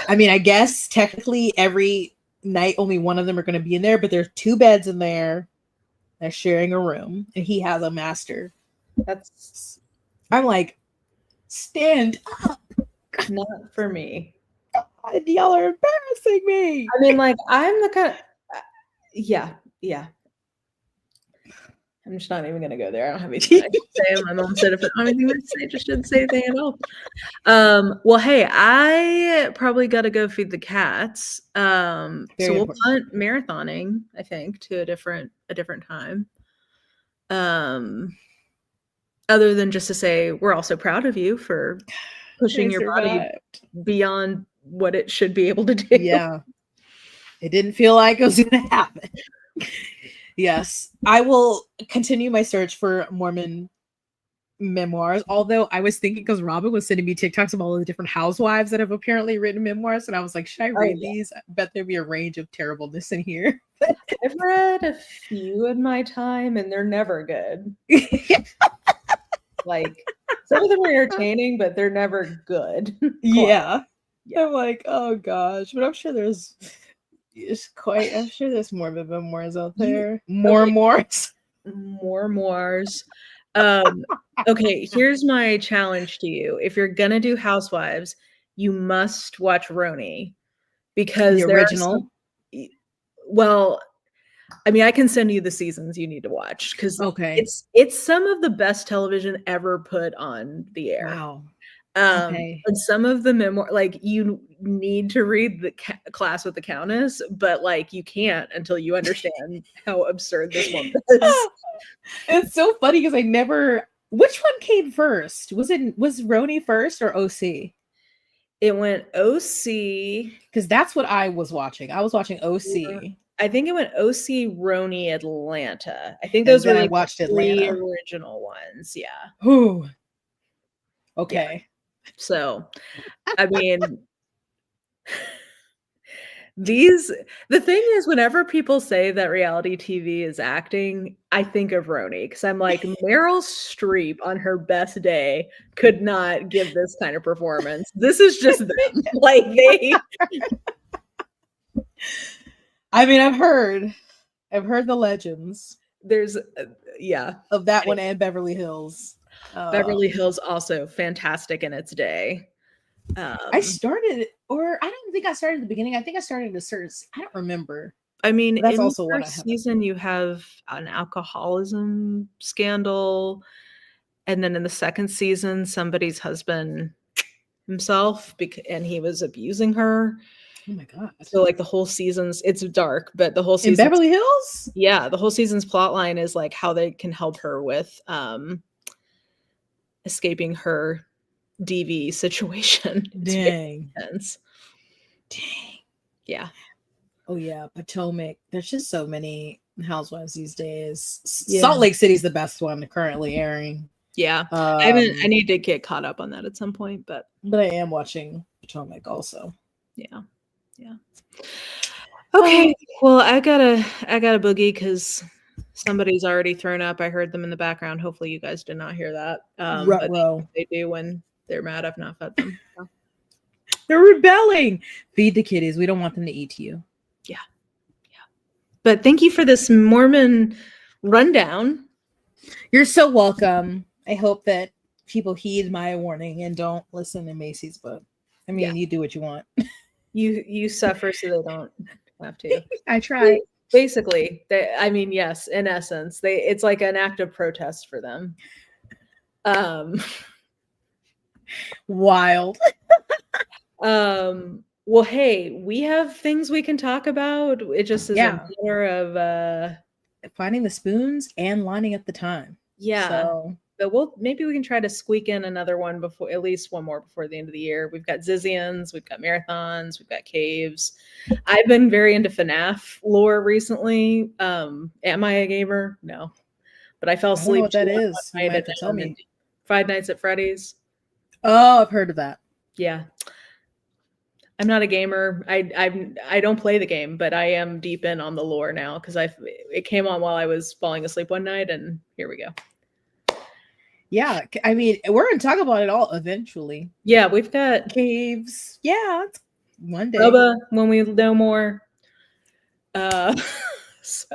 I mean, I guess technically every night only one of them are going to be in there, but there's 2 beds in there. They're sharing a room, and he has a master. That's I'm like, stand up. not for me. God, y'all are embarrassing me. I mean, like, I'm the kind of, yeah. I'm just not even gonna go there. I don't have anything I should say. My mom said if I don't have anything to say, just shouldn't say anything at all. Well, hey, I probably got to go feed the cats. So we'll punt marathoning, I think, to a different time. Other than just to say we're also proud of you for pushing your body beyond what it should be able to do. Yeah. It didn't feel like it was going to happen. Yes. I will continue my search for Mormon memoirs, although I was thinking, because Robin was sending me TikToks of all the different housewives that have apparently written memoirs, and I was like, should I read these? I bet there'd be a range of terribleness in here. I've read a few in my time, and they're never good. Like, some of them are entertaining, but they're never good. Yeah. I'm like, oh gosh, but I'm sure there's I'm sure there's more memoirs out there. Memoirs. Okay, here's my challenge to you. If you're gonna do Housewives, you must watch Roni, because the original. Well, I mean, I can send you the seasons you need to watch, because it's some of the best television ever put on the air. Wow. And some of the memoir, like, you need to read the Class with the Countess, but like, you can't until you understand how absurd this woman is. It's so funny because I never. Which one came first? Was Roni first or OC? It went OC, because that's what I was watching. I was watching OC. I think it went OC, Roni, Atlanta. I think those were like watched the 3 original ones. Yeah. Whew. Okay. Yeah. So, I mean, the thing is, whenever people say that reality TV is acting, I think of Roni, because I'm like, Meryl Streep on her best day could not give this kind of performance. This is just them. Like, they. I mean, I've heard the legends. There's, of that one, and Beverly Hills. Beverly Hills also fantastic in its day. I started, or I don't think I started at the beginning. I think I started a certain. I don't remember. I mean, that's in also the first season, you have an alcoholism scandal, and then in the second season, somebody's husband himself, and he was abusing her. Oh my god! So like the whole season's, it's dark, but the whole season in Beverly Hills. Yeah, the whole season's plot line is like how they can help her with escaping her DV situation. Dang. Dang. Yeah. Oh yeah, Potomac. There's just so many housewives these days. Salt Lake City's the best one currently airing. Yeah. I need to get caught up on that at some point, but I am watching Potomac also. Yeah. Okay. Well, I gotta boogie because somebody's already thrown up. I heard them in the background. Hopefully you guys did not hear that. But they do when they're mad I've not fed them. So. They're rebelling. Feed the kitties. We don't want them to eat you. Yeah. But thank you for this Mormon rundown. You're so welcome. I hope that people heed my warning and don't listen to Macy's, but I mean, you do what you want. You suffer so they don't have to. I try. Basically, yes, in essence, it's like an act of protest for them. Wild. Well, hey, we have things we can talk about. It just is a matter of finding the spoons and lining up the time. Yeah. But maybe we can try to squeak in another one at least one more before the end of the year. We've got Zizians, we've got marathons, we've got caves. I've been very into FNAF lore recently. Am I a gamer? No. But I fell asleep. I don't know what that is. Tell me. Five Nights at Freddy's. Oh, I've heard of that. Yeah. I'm not a gamer. I don't play the game, but I am deep in on the lore now because it came on while I was falling asleep one night, and here we go. Yeah, I mean, we're gonna talk about it all eventually. Yeah, we've got Caves. Yeah, one day. Bubba when we know more. So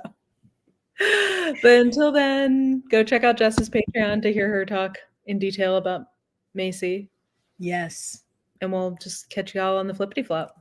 but until then, go check out Jess's Patreon to hear her talk in detail about Macy. Yes. And we'll just catch y'all on the flippity flop.